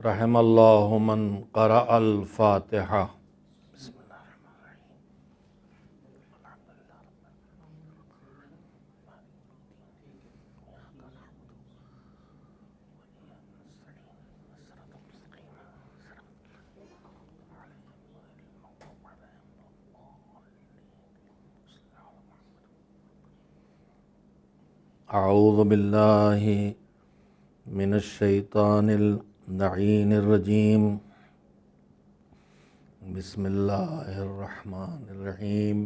رحم اللہ من قرأ الفاتحہ۔ بسم اللہ الرحمن الرحیم۔ اعوذ باللہ من الشیطان اللعین الرجیم۔ بسم اللہ الرحمن الرحیم۔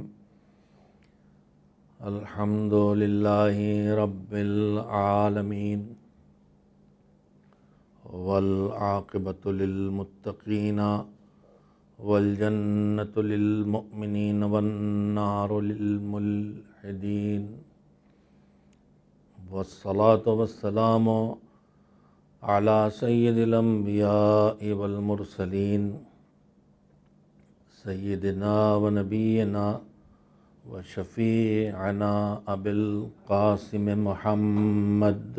الحمد للہ رب العالمین والعاقبۃ للمتقین والجنۃ للمؤمنین والنار للملحدین، والصلاة والسلام علی سید الانبیاء والمرسلین، سیدنا و نبینا و شفیعنا ابی القاسم محمد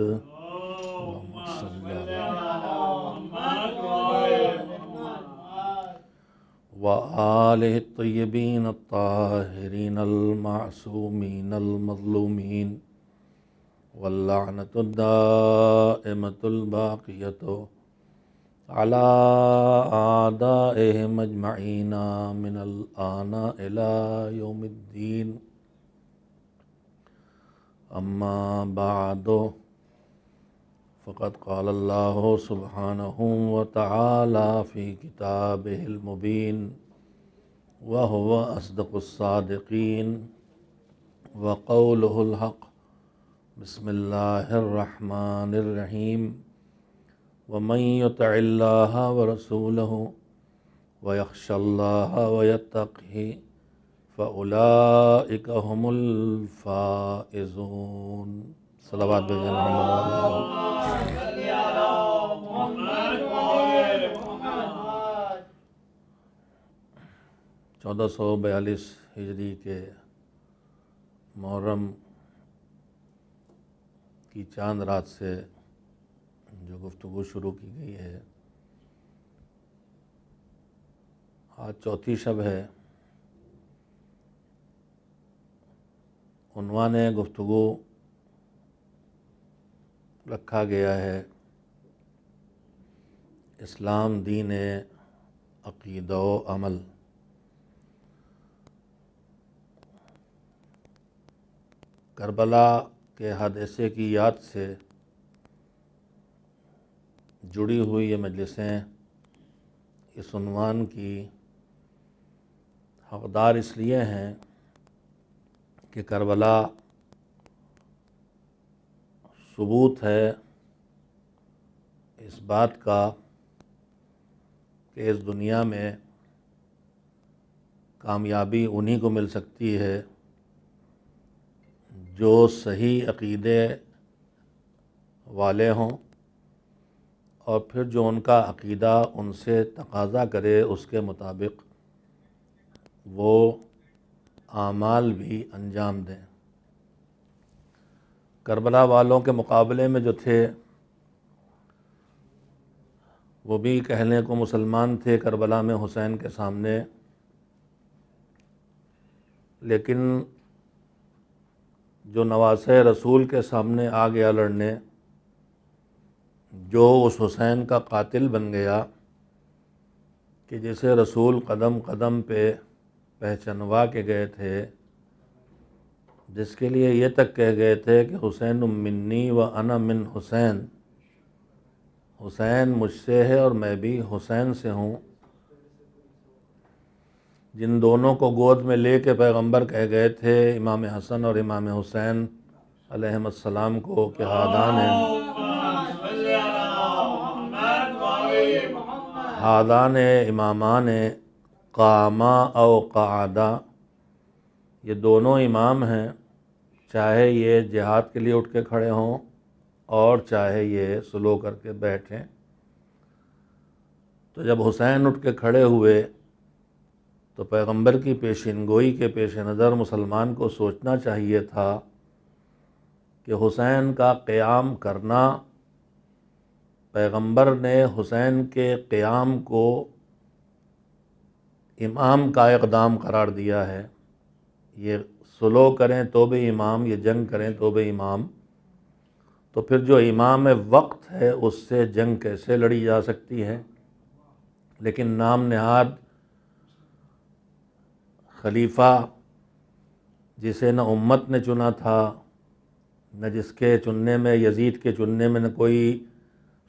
و آلہ الطیبین الطاہرین المعصومین المظلومین، واللعنۃ الدائمۃ الباقیۃ علی اعدائہم اجمعین من الآن الی یوم الدین۔ اما بعد، فقد قال اللہ سبحانہ وتعالی فی کتابہ المبین وہو اصدق الصادقین وقولہ الحق۔ بسم اللہ الرحمن الرحیم۔ ومن یطع اللہ ورسولہ ویخشى اللہ ویتقہ فاولئک هم الفائزون۔ صلوات بھیجیں محمد۔ 1442 ہجری کے محرم کی چاند رات سے جو گفتگو شروع کی گئی ہے، آج چوتھی شب ہے۔ عنوان گفتگو رکھا گیا ہے اسلام دین عقیدہ و عمل۔ کربلا کے حادثے کی یاد سے جڑی ہوئی یہ مجلسیں اس عنوان کی حقدار اس لیے ہیں کہ کربلا ثبوت ہے اس بات کا کہ اس دنیا میں کامیابی انہی کو مل سکتی ہے جو صحیح عقیدے والے ہوں، اور پھر جو ان کا عقیدہ ان سے تقاضا کرے اس کے مطابق وہ اعمال بھی انجام دیں۔ کربلا والوں کے مقابلے میں جو تھے وہ بھی کہنے کو مسلمان تھے کربلا میں حسین کے سامنے، لیکن جو نواسۂ رسول کے سامنے آ گیا لڑنے، جو اس حسین کا قاتل بن گیا کہ جسے رسول قدم قدم پہ پہچنوا کے گئے تھے، جس کے لیے یہ تک کہہ گئے تھے کہ حسین منی و انا من حسین، حسین مجھ سے ہے اور میں بھی حسین سے ہوں، جن دونوں کو گود میں لے کے پیغمبر کہہ گئے تھے امام حسن اور امام حسین علیہم السلام کو کہ ہادان امامان قاما او قعدا، یہ دونوں امام ہیں، چاہے یہ جہاد کے لیے اٹھ کے کھڑے ہوں اور چاہے یہ سلو کر کے بیٹھیں۔ تو جب حسین اٹھ کے کھڑے ہوئے تو پیغمبر کی پیشین گوئی کے پیش نظر مسلمان کو سوچنا چاہیے تھا، کہ کہ حسین کا قیام کرنا پیغمبر نے حسین کے قیام کو امام کا اقدام قرار دیا ہے، یہ سلو کریں تو بھی امام، یہ جنگ کریں تو بھی امام، تو پھر جو امام وقت ہے اس سے جنگ کیسے لڑی جا سکتی ہے؟ لیکن نام نہاد خلیفہ جسے نہ امت نے چنا تھا، نہ جس کے چننے میں، یزید کے چننے میں، نہ کوئی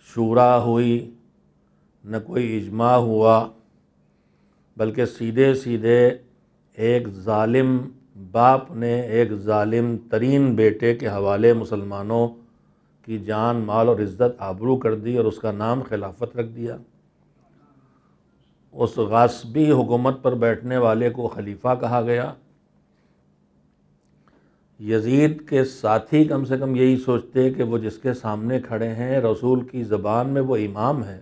شورا ہوئی، نہ کوئی اجماع ہوا، بلکہ سیدھے سیدھے ایک ظالم باپ نے ایک ظالم ترین بیٹے کے حوالے مسلمانوں کی جان، مال اور عزت آبرو کر دی اور اس کا نام خلافت رکھ دیا۔ اس غاصبی حکومت پر بیٹھنے والے کو خلیفہ کہا گیا۔ یزید کے ساتھی کم سے کم یہی سوچتے کہ وہ جس کے سامنے کھڑے ہیں رسول کی زبان میں وہ امام ہے۔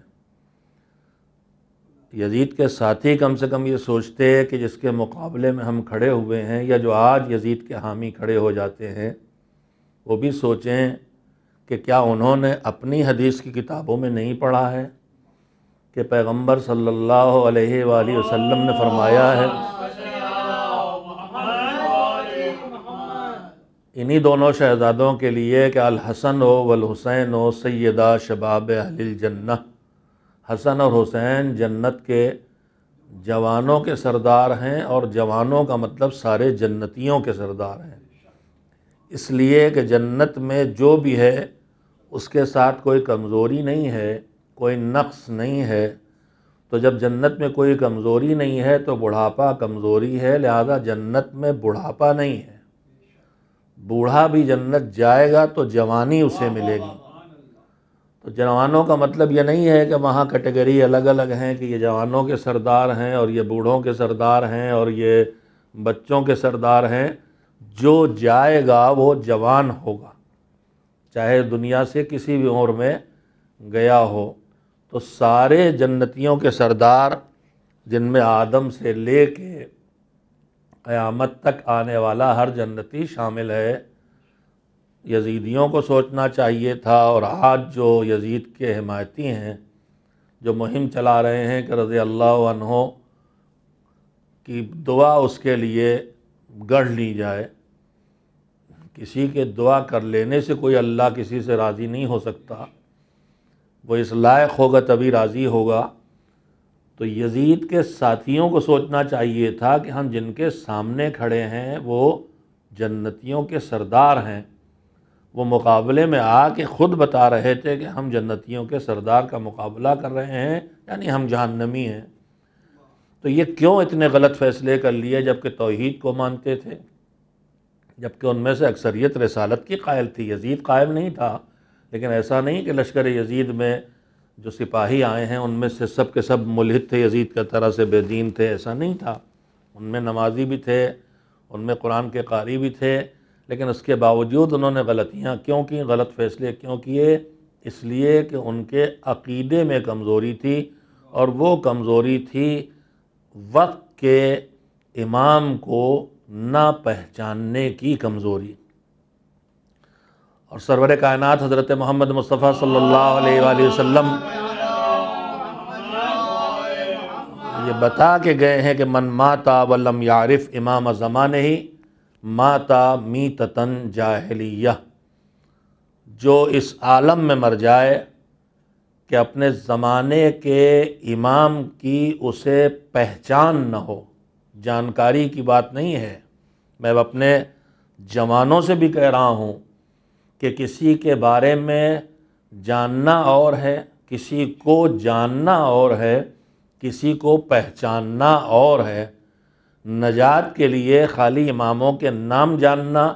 یزید کے ساتھی کم سے کم یہ سوچتے کہ جس کے مقابلے میں ہم کھڑے ہوئے ہیں، یا جو آج یزید کے حامی کھڑے ہو جاتے ہیں، وہ بھی سوچیں کہ کیا انہوں نے اپنی حدیث کی کتابوں میں نہیں پڑھا ہے کہ پیغمبر صلی اللہ علیہ وآلہ وسلم نے فرمایا ہے، انہی دونوں شہزادوں کے لیے کہ الحسن والحسین سیدہ شباب اہل الجنہ، حسن اور حسین جنت کے جوانوں کے سردار ہیں، اور جوانوں کا مطلب سارے جنتیوں کے سردار ہیں، اس لیے کہ جنت میں جو بھی ہے اس کے ساتھ کوئی کمزوری نہیں ہے، کوئی نقص نہیں ہے۔ تو جب جنت میں کوئی کمزوری نہیں ہے تو بڑھاپا کمزوری ہے، لہذا جنت میں بڑھاپا نہیں ہے۔ بوڑھا بھی جنت جائے گا تو جوانی اسے ملے گی۔ تو جوانوں کا مطلب یہ نہیں ہے کہ وہاں کیٹیگری الگ الگ ہیں کہ یہ جوانوں کے سردار ہیں اور یہ بوڑھوں کے سردار ہیں اور یہ بچوں کے سردار ہیں۔ جو جائے گا وہ جوان ہوگا، چاہے دنیا سے کسی بھی عمر میں گیا ہو۔ تو سارے جنتیوں کے سردار، جن میں آدم سے لے کے قیامت تک آنے والا ہر جنتی شامل ہے، یزیدیوں کو سوچنا چاہیے تھا، اور آج جو یزید کے حمایتی ہیں، جو مہم چلا رہے ہیں کہ رضی اللہ عنہ کی دعا اس کے لیے گڑھ لی جائے، کسی کے دعا کر لینے سے کوئی اللہ کسی سے راضی نہیں ہو سکتا، وہ اس لائق ہوگا تبھی راضی ہوگا۔ تو یزید کے ساتھیوں کو سوچنا چاہیے تھا کہ ہم جن کے سامنے کھڑے ہیں وہ جنتیوں کے سردار ہیں۔ وہ مقابلے میں آ کے خود بتا رہے تھے کہ ہم جنتیوں کے سردار کا مقابلہ کر رہے ہیں، یعنی ہم جہنمی ہیں۔ تو یہ کیوں اتنے غلط فیصلے کر لیے جبکہ توحید کو مانتے تھے، جبکہ ان میں سے اکثریت رسالت کی قائل تھی، یزید قائل نہیں تھا۔ لیکن ایسا نہیں کہ لشکر یزید میں جو سپاہی آئے ہیں ان میں سے سب کے سب ملحد تھے، یزید کی طرح سے بے دین تھے، ایسا نہیں تھا۔ ان میں نمازی بھی تھے، ان میں قرآن کے قاری بھی تھے، لیکن اس کے باوجود انہوں نے غلطیاں کیوں کی، غلط فیصلے کیوں کیے؟ اس لیے کہ ان کے عقیدے میں کمزوری تھی، اور وہ کمزوری تھی وقت کے امام کو نہ پہچاننے کی کمزوری۔ اور سرور کائنات حضرت محمد مصطفیٰ صلی اللہ علیہ وآلہ وسلم یہ بتا کے گئے ہیں کہ من ماتا ولم یعرف امام زمانہ ماتا میتتن جاہلیہ، جو اس عالم میں مر جائے کہ اپنے زمانے کے امام کی اسے پہچان نہ ہو، جانکاری کی بات نہیں ہے، میں اپنے جوانوں سے بھی کہہ رہا ہوں کہ کسی کے بارے میں جاننا اور ہے، کسی کو جاننا اور ہے، کسی کو پہچاننا اور ہے۔ نجات کے لیے خالی اماموں کے نام جاننا،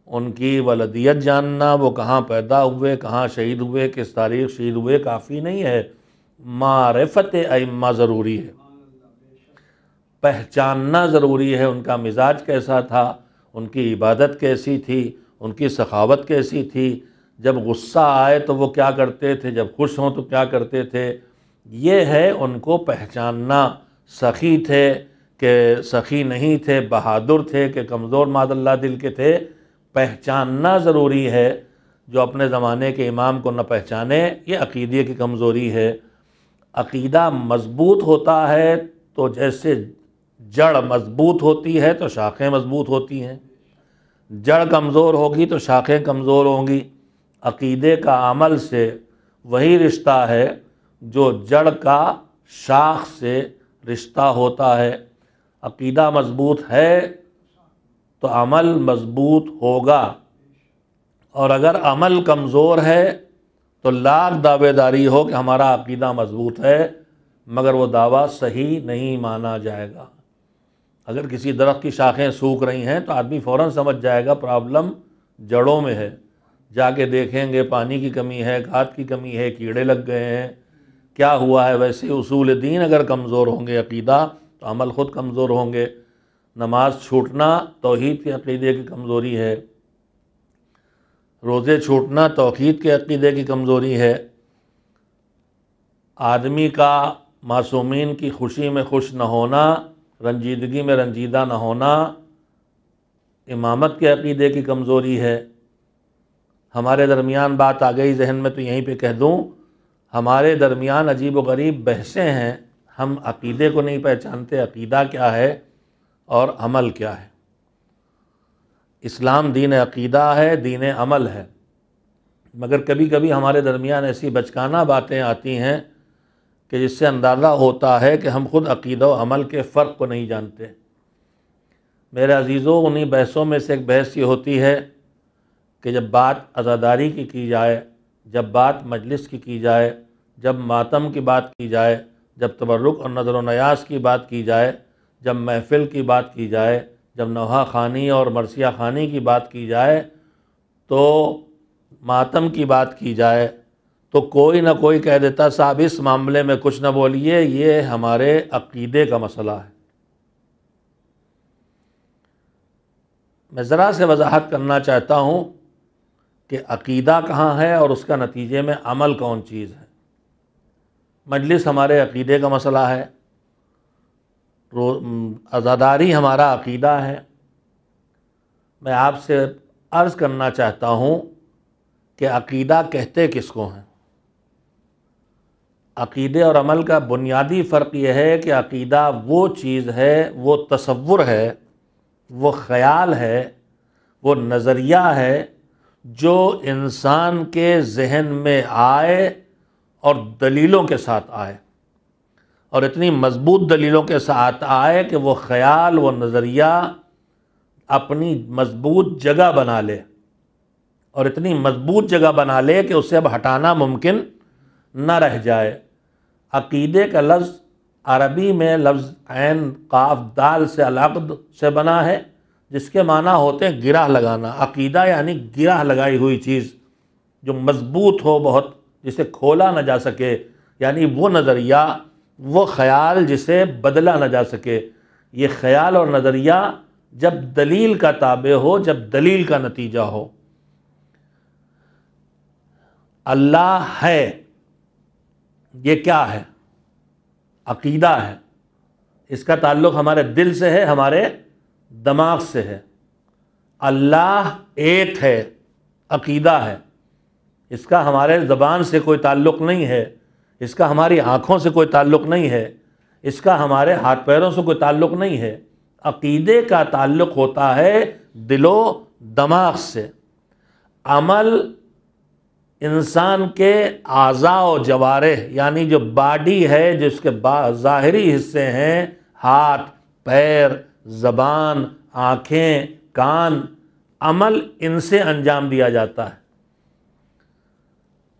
ان کی ولدیت جاننا، وہ کہاں پیدا ہوئے، کہاں شہید ہوئے، کس تاریخ شہید ہوئے، کافی نہیں ہے۔ معرفت ائمہ ضروری ہے، پہچاننا ضروری ہے، ان کا مزاج کیسا تھا، ان کی عبادت کیسی تھی، ان کی سخاوت کیسی تھی، جب غصہ آئے تو وہ کیا کرتے تھے، جب خوش ہوں تو کیا کرتے تھے، یہ ہے ان کو پہچاننا۔ سخی تھے کہ سخی نہیں تھے، بہادر تھے کہ کمزور معاذ اللہ دل کے تھے، پہچاننا ضروری ہے۔ جو اپنے زمانے کے امام کو نہ پہچانے، یہ عقیدے کی کمزوری ہے۔ عقیدہ مضبوط ہوتا ہے تو جیسے جڑ مضبوط ہوتی ہے تو شاخیں مضبوط ہوتی ہیں، جڑ کمزور ہوگی تو شاخیں کمزور ہوں گی۔ عقیدے کا عمل سے وہی رشتہ ہے جو جڑ کا شاخ سے رشتہ ہوتا ہے۔ عقیدہ مضبوط ہے تو عمل مضبوط ہوگا، اور اگر عمل کمزور ہے تو لاکھ دعوے داری ہو کہ ہمارا عقیدہ مضبوط ہے، مگر وہ دعویٰ صحیح نہیں مانا جائے گا۔ اگر کسی درخت کی شاخیں سوکھ رہی ہیں تو آدمی فوراً سمجھ جائے گا پرابلم جڑوں میں ہے، جا کے دیکھیں گے پانی کی کمی ہے، کھاد کی کمی ہے، کیڑے لگ گئے ہیں، کیا ہوا ہے۔ ویسے اصول دین اگر کمزور ہوں گے عقیدہ تو عمل خود کمزور ہوں گے۔ نماز چھوٹنا توحید کے عقیدے کی کمزوری ہے، روزے چھوٹنا توحید کے عقیدے کی کمزوری ہے۔ آدمی کا معصومین کی خوشی میں خوش نہ ہونا، رنجیدگی میں رنجیدہ نہ ہونا، امامت کے عقیدے کی کمزوری ہے۔ ہمارے درمیان بات آ گئی ذہن میں تو یہیں پہ کہہ دوں، ہمارے درمیان عجیب و غریب بحثیں ہیں، ہم عقیدے کو نہیں پہچانتے، عقیدہ کیا ہے اور عمل کیا ہے۔ اسلام دین عقیدہ ہے، دین عمل ہے، مگر کبھی کبھی ہمارے درمیان ایسی بچکانہ باتیں آتی ہیں کہ جس سے اندازہ ہوتا ہے کہ ہم خود عقیدہ و عمل کے فرق کو نہیں جانتے۔ میرے عزیزوں، انہی بحثوں میں سے ایک بحث یہ ہوتی ہے کہ جب بات عزاداری کی جائے، جب بات مجلس کی جائے، جب ماتم کی بات کی جائے، جب تبرک اور نظر و نیاز کی بات کی جائے، جب محفل کی بات کی جائے، جب نوحہ خوانی اور مرثیہ خوانی کی بات کی جائے، تو ماتم کی بات کی جائے تو کوئی نہ کوئی کہہ دیتا صاحب اس معاملے میں کچھ نہ بولیے، یہ ہمارے عقیدے کا مسئلہ ہے۔ میں ذرا سے وضاحت کرنا چاہتا ہوں کہ عقیدہ کہاں ہے اور اس کا نتیجے میں عمل کون چیز ہے۔ مجلس ہمارے عقیدے کا مسئلہ ہے، عزاداری ہمارا عقیدہ ہے۔ میں آپ سے عرض کرنا چاہتا ہوں کہ عقیدہ کہتے کس کو ہیں۔ عقیدے اور عمل کا بنیادی فرق یہ ہے کہ عقیدہ وہ چیز ہے، وہ تصور ہے، وہ خیال ہے، وہ نظریہ ہے جو انسان کے ذہن میں آئے اور دلیلوں کے ساتھ آئے، اور اتنی مضبوط دلیلوں کے ساتھ آئے کہ وہ خیال، وہ نظریہ اپنی مضبوط جگہ بنا لے، اور اتنی مضبوط جگہ بنا لے کہ اسے اب ہٹانا ممکن نہ رہ جائے۔ عقیدے کا لفظ عربی میں لفظ عین قاف دال سے العقد سے بنا ہے، جس کے معنی ہوتے ہیں گرہ لگانا۔ عقیدہ یعنی گرہ لگائی ہوئی چیز جو مضبوط ہو بہت، جسے کھولا نہ جا سکے، یعنی وہ نظریہ، وہ خیال جسے بدلا نہ جا سکے۔ یہ خیال اور نظریہ جب دلیل کا تابع ہو، جب دلیل کا نتیجہ ہو۔ اللہ ہے، یہ کیا ہے؟ عقیدہ ہے۔ اس کا تعلق ہمارے دل سے ہے، ہمارے دماغ سے ہے۔ اللہ ایک ہے، عقیدہ ہے۔ اس کا ہمارے زبان سے کوئی تعلق نہیں ہے، اس کا ہماری آنکھوں سے کوئی تعلق نہیں ہے، اس کا ہمارے ہاتھ پیروں سے کوئی تعلق نہیں ہے۔ عقیدے کا تعلق ہوتا ہے دل و دماغ سے۔ عمل انسان کے اعضاء و جوارح، یعنی جو باڈی ہے، جس کے ظاہری حصے ہیں، ہاتھ، پیر، زبان، آنکھیں، کان، عمل ان سے انجام دیا جاتا ہے۔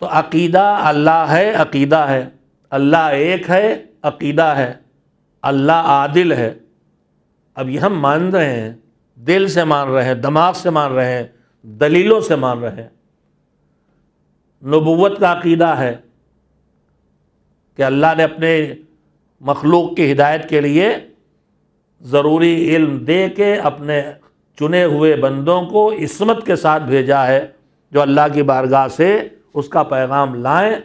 تو عقیدہ اللہ ہے، عقیدہ ہے۔ اللہ ایک ہے، عقیدہ ہے۔ اللہ عادل ہے۔ اب یہ ہم مان رہے ہیں، دل سے مان رہے ہیں، دماغ سے مان رہے ہیں، دلیلوں سے مان رہے ہیں۔ نبوت کا عقیدہ ہے کہ اللہ نے اپنے مخلوق کی ہدایت کے لیے ضروری علم دے کے اپنے چنے ہوئے بندوں کو عصمت کے ساتھ بھیجا ہے، جو اللہ کی بارگاہ سے اس کا پیغام لائیں،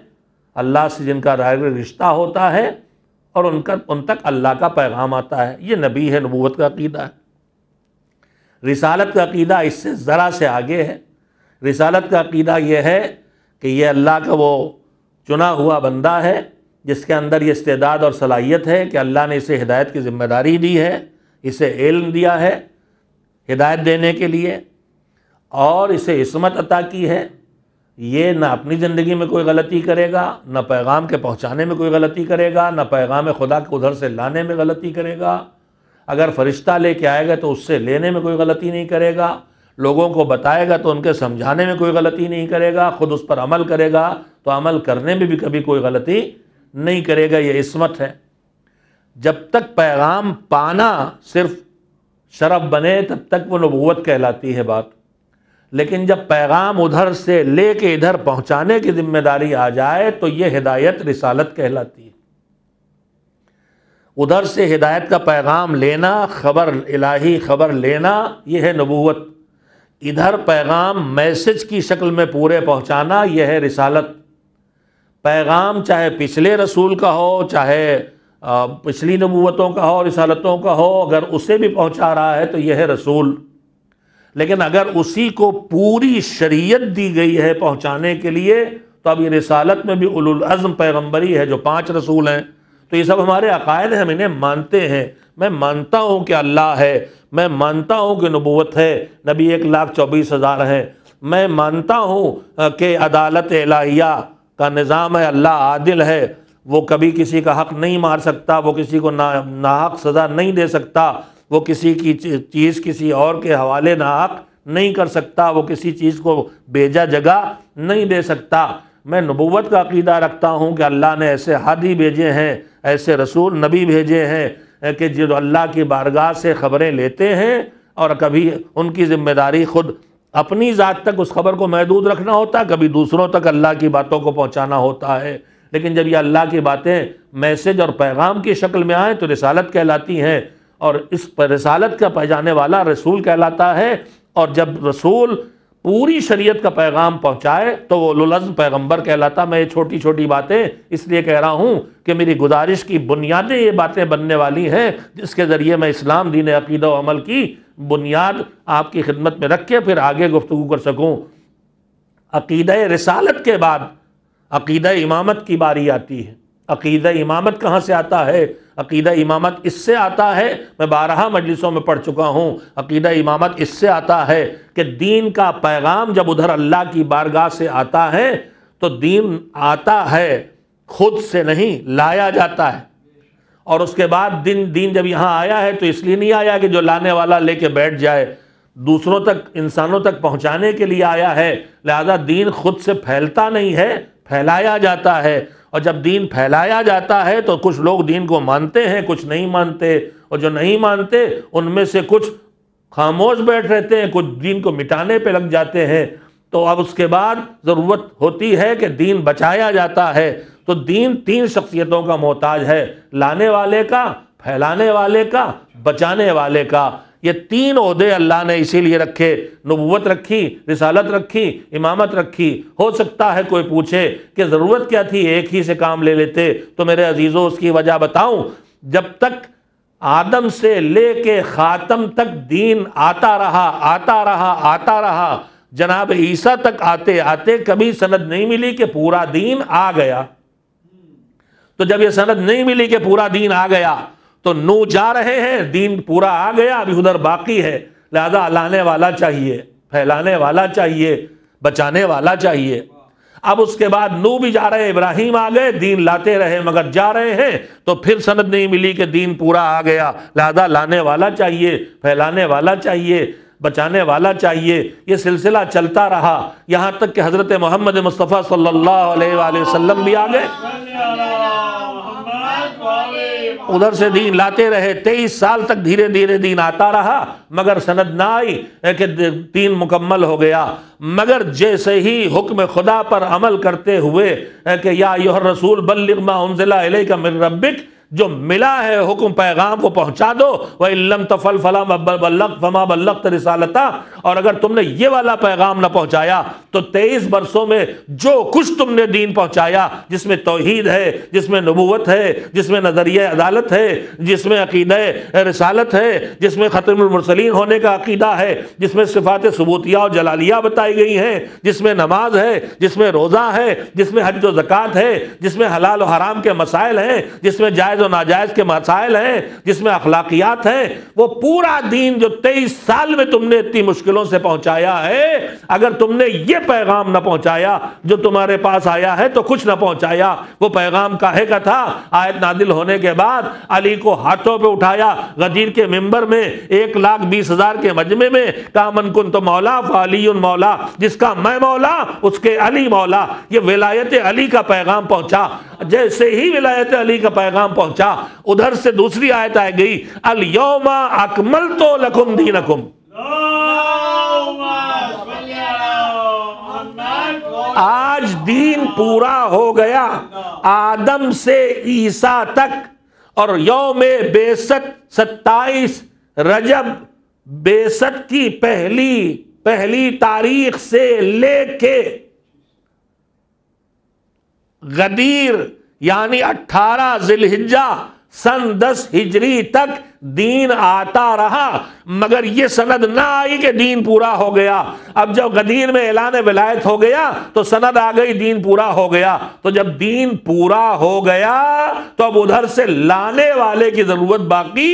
اللہ سے جن کا ڈائریکٹ رشتہ ہوتا ہے اور ان تک اللہ کا پیغام آتا ہے۔ یہ نبی ہے، نبوت کا عقیدہ ہے۔ رسالت کا عقیدہ اس سے ذرا سے آگے ہے۔ رسالت کا عقیدہ یہ ہے کہ یہ اللہ کا وہ چنا ہوا بندہ ہے جس کے اندر یہ استعداد اور صلاحیت ہے کہ اللہ نے اسے ہدایت کی ذمہ داری دی ہے، اسے علم دیا ہے ہدایت دینے کے لیے، اور اسے عصمت عطا کی ہے۔ یہ نہ اپنی زندگی میں کوئی غلطی کرے گا، نہ پیغام کے پہنچانے میں کوئی غلطی کرے گا، نہ پیغام خدا کو ادھر سے لانے میں غلطی کرے گا۔ اگر فرشتہ لے کے آئے گا تو اس سے لینے میں کوئی غلطی نہیں کرے گا، لوگوں کو بتائے گا تو ان کے سمجھانے میں کوئی غلطی نہیں کرے گا، خود اس پر عمل کرے گا تو عمل کرنے میں بھی کبھی کوئی غلطی نہیں کرے گا۔ یہ عصمت ہے۔ جب تک پیغام پانا صرف شرف بنے تب تک وہ نبوت کہلاتی ہے بات، لیکن جب پیغام ادھر سے لے کے ادھر پہنچانے کی ذمہ داری آ جائے تو یہ ہدایت رسالت کہلاتی ہے۔ ادھر سے ہدایت کا پیغام لینا، خبر الہی خبر لینا، یہ ہے نبوت۔ ادھر پیغام میسج کی شکل میں پورے پہنچانا، یہ ہے رسالت۔ پیغام چاہے پچھلے رسول کا ہو، چاہے پچھلی نبوتوں کا ہو، رسالتوں کا ہو، اگر اسے بھی پہنچا رہا ہے تو یہ ہے رسول۔ لیکن اگر اسی کو پوری شریعت دی گئی ہے پہنچانے کے لیے تو اب یہ رسالت میں بھی اولو العزم پیغمبری ہے جو 5 رسول ہیں۔ تو یہ سب ہمارے عقائد ہیں، ہم انہیں مانتے ہیں۔ میں مانتا ہوں کہ اللہ ہے، میں مانتا ہوں کہ نبوت ہے، نبی 1,24,000 ہیں، میں مانتا ہوں کہ عدالت الہیہ کا نظام ہے، اللہ عادل ہے، وہ کبھی کسی کا حق نہیں مار سکتا، وہ کسی کو ناحق سزا نہیں دے سکتا، وہ کسی کی چیز کسی اور کے حوالے ناحق نہیں کر سکتا، وہ کسی چیز کو بیجا جگہ نہیں دے سکتا۔ میں نبوت کا عقیدہ رکھتا ہوں کہ اللہ نے ایسے ہادی بھیجے ہیں، ایسے رسول نبی بھیجے ہیں کہ جو اللہ کی بارگاہ سے خبریں لیتے ہیں، اور کبھی ان کی ذمہ داری خود اپنی ذات تک اس خبر کو محدود رکھنا ہوتا ہے، کبھی دوسروں تک اللہ کی باتوں کو پہنچانا ہوتا ہے۔ لیکن جب یہ اللہ کی باتیں میسج اور پیغام کی شکل میں آئیں تو رسالت کہلاتی ہیں، اور اس پر رسالت کا پہنچانے والا رسول کہلاتا ہے۔ اور جب رسول پوری شریعت کا پیغام پہنچائے تو وہ اولو العزم پیغمبر کہلاتا۔ میں یہ چھوٹی چھوٹی باتیں اس لیے کہہ رہا ہوں کہ میری گزارش کی بنیادیں یہ باتیں بننے والی ہیں جس کے ذریعے میں اسلام دین عقیدہ و عمل کی بنیاد آپ کی خدمت میں رکھ کے پھر آگے گفتگو کر سکوں۔ عقیدہ رسالت کے بعد عقیدہ امامت کی باری آتی ہے۔ عقیدہ امامت کہاں سے آتا ہے؟ عقیدہ امامت اس سے آتا ہے، میں 12 مجلسوں میں پڑھ چکا ہوں، عقیدہ امامت اس سے آتا ہے کہ دین کا پیغام جب ادھر اللہ کی بارگاہ سے آتا ہے تو دین آتا ہے، خود سے نہیں لایا جاتا ہے۔ اور اس کے بعد دین جب یہاں آیا ہے تو اس لیے نہیں آیا کہ جو لانے والا لے کے بیٹھ جائے، دوسروں تک انسانوں تک پہنچانے کے لیے آیا ہے، لہذا دین خود سے پھیلتا نہیں ہے، پھیلایا جاتا ہے۔ اور جب دین پھیلایا جاتا ہے تو کچھ لوگ دین کو مانتے ہیں، کچھ نہیں مانتے، اور جو نہیں مانتے ان میں سے کچھ خاموش بیٹھ رہتے ہیں، کچھ دین کو مٹانے پہ لگ جاتے ہیں۔ تو اب اس کے بعد ضرورت ہوتی ہے کہ دین بچایا جاتا ہے۔ تو دین 3 شخصیتوں کا محتاج ہے، لانے والے کا، پھیلانے والے کا، بچانے والے کا۔ یہ 3 عہدے اللہ نے اسی لیے رکھے، نبوت رکھی، رسالت رکھی، امامت رکھی۔ ہو سکتا ہے کوئی پوچھے کہ ضرورت کیا تھی ایک ہی سے کام لے لیتے، تو میرے عزیزوں اس کی وجہ بتاؤں۔ جب تک آدم سے لے کے خاتم تک دین آتا رہا آتا رہا آتا رہا، جناب عیسیٰ تک آتے آتے کبھی سند نہیں ملی کہ پورا دین آ گیا۔ تو جب یہ سند نہیں ملی کہ پورا دین آ گیا تو نو جا رہے ہیں، دین پورا آ گیا، ابھی ادھر باقی ہے، لہذا لانے والا چاہیے، پھیلانے والا چاہیے، بچانے والا چاہیے۔ اب اس کے بعد نو بھی جا رہے، ابراہیم آ گئے، دین لاتے رہے، مگر جا رہے ہیں تو پھر سند نہیں ملی کہ دین پورا آ گیا، لہذا لانے والا چاہیے، پھیلانے والا چاہیے، بچانے والا چاہیے۔ یہ سلسلہ چلتا رہا یہاں تک کہ حضرت محمد مصطفیٰ صلی اللہ علیہ وآلہ وسلم بھی آ گئے، ادھر سے دین لاتے رہے۔ 23 سال تک دھیرے دھیرے دین آتا رہا، مگر سند نہ آئی کہ دین مکمل ہو گیا۔ مگر جیسے ہی حکم خدا پر عمل کرتے ہوئے کہ یا ایھا الرسول بلغ ما انزل الیک من ربک، جو ملا ہے حکم پیغام کو پہنچا دو، وَإِن لَّمْ تَفْعَلْ فَمَا بَلَّغْتَ رِسَالَتَهُ، اور اگر تم نے یہ والا پیغام نہ پہنچایا تو 23 برسوں میں جو کچھ تم نے دین پہنچایا، جس میں توحید ہے، جس میں نبوت ہے، جس میں نظریہ عدالت ہے، جس میں عقیدہ رسالت ہے، جس میں ختم المرسلین ہونے کا عقیدہ ہے، جس میں صفات ثبوتیہ اور جلالیہ بتائی گئی ہیں، جس میں نماز ہے، جس میں روزہ ہے، جس میں حج و زکوٰۃ ہے، جس میں حلال و حرام کے مسائل ہیں، جس میں جائز و ناجائز کے مسائل ہیں، جس میں اخلاقیات ہیں، وہ پورا دین جو 23 سال میں تم نے اتنی مشکلوں سے پہنچایا ہے، اگر تم نے یہ پیغام نہ پہنچایا جو تمہارے پاس آیا ہے تو کچھ نہ پہنچایا۔ وہ پیغام کاہے کا تھا؟ آیت نازل ہونے کے بعد علی کو ہاتھوں پہ اٹھایا، غدیر کے منبر میں 1,20,000 کے مجمع میں کہا من کنت مولا فعلی مولا، جس کا میں مولا اس کے علی مولا۔ یہ ولایت علی کا پیغام پہنچا۔ جیسے ہی ولایت علی کا پیغام پہنچا، ادھر سے دوسری آیت آئے گئی، الیوم اکملت لکم دینکم، آج دین پورا ہو گیا، آدم سے عیسیٰ تک، اور یوم بعثت 27 رجب بعثت کی پہلی تاریخ سے لے کے غدیر یعنی 18 ذی الحجہ سن 10 ہجری تک دین آتا رہا، مگر یہ سند نہ آئی کہ دین پورا ہو گیا۔ اب جب غدیر میں اعلان ولایت ہو گیا تو سند آ گئی دین پورا ہو گیا۔ تو جب دین پورا ہو گیا تو اب ادھر سے لانے والے کی ضرورت باقی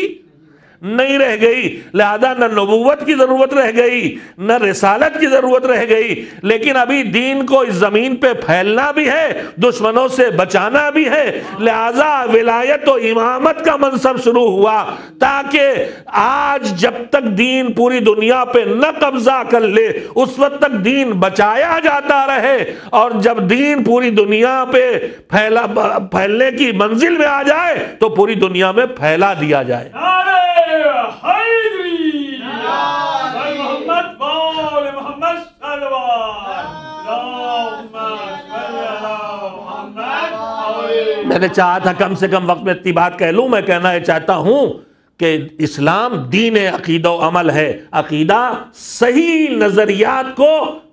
نہیں رہ گئی، لہذا نہ نبوت کی ضرورت رہ گئی نہ رسالت کی ضرورت رہ گئی، لیکن ابھی دین کو اس زمین پہ پھیلنا بھی ہے، دشمنوں سے بچانا بھی ہے، لہذا ولایت و امامت کا منصب شروع ہوا، تاکہ آج جب تک دین پوری دنیا پہ نہ قبضہ کر لے اس وقت تک دین بچایا جاتا رہے، اور جب دین پوری دنیا پہ پھیلنے کی منزل میں آ جائے تو پوری دنیا میں پھیلا دیا جائے۔ میں نے چاہا تھا کم سے کم وقت میں اتنی بات کہہ لوں۔ میں کہنا یہ چاہتا ہوں کہ اسلام دین عقیدہ و عمل ہے۔ عقیدہ صحیح نظریات کو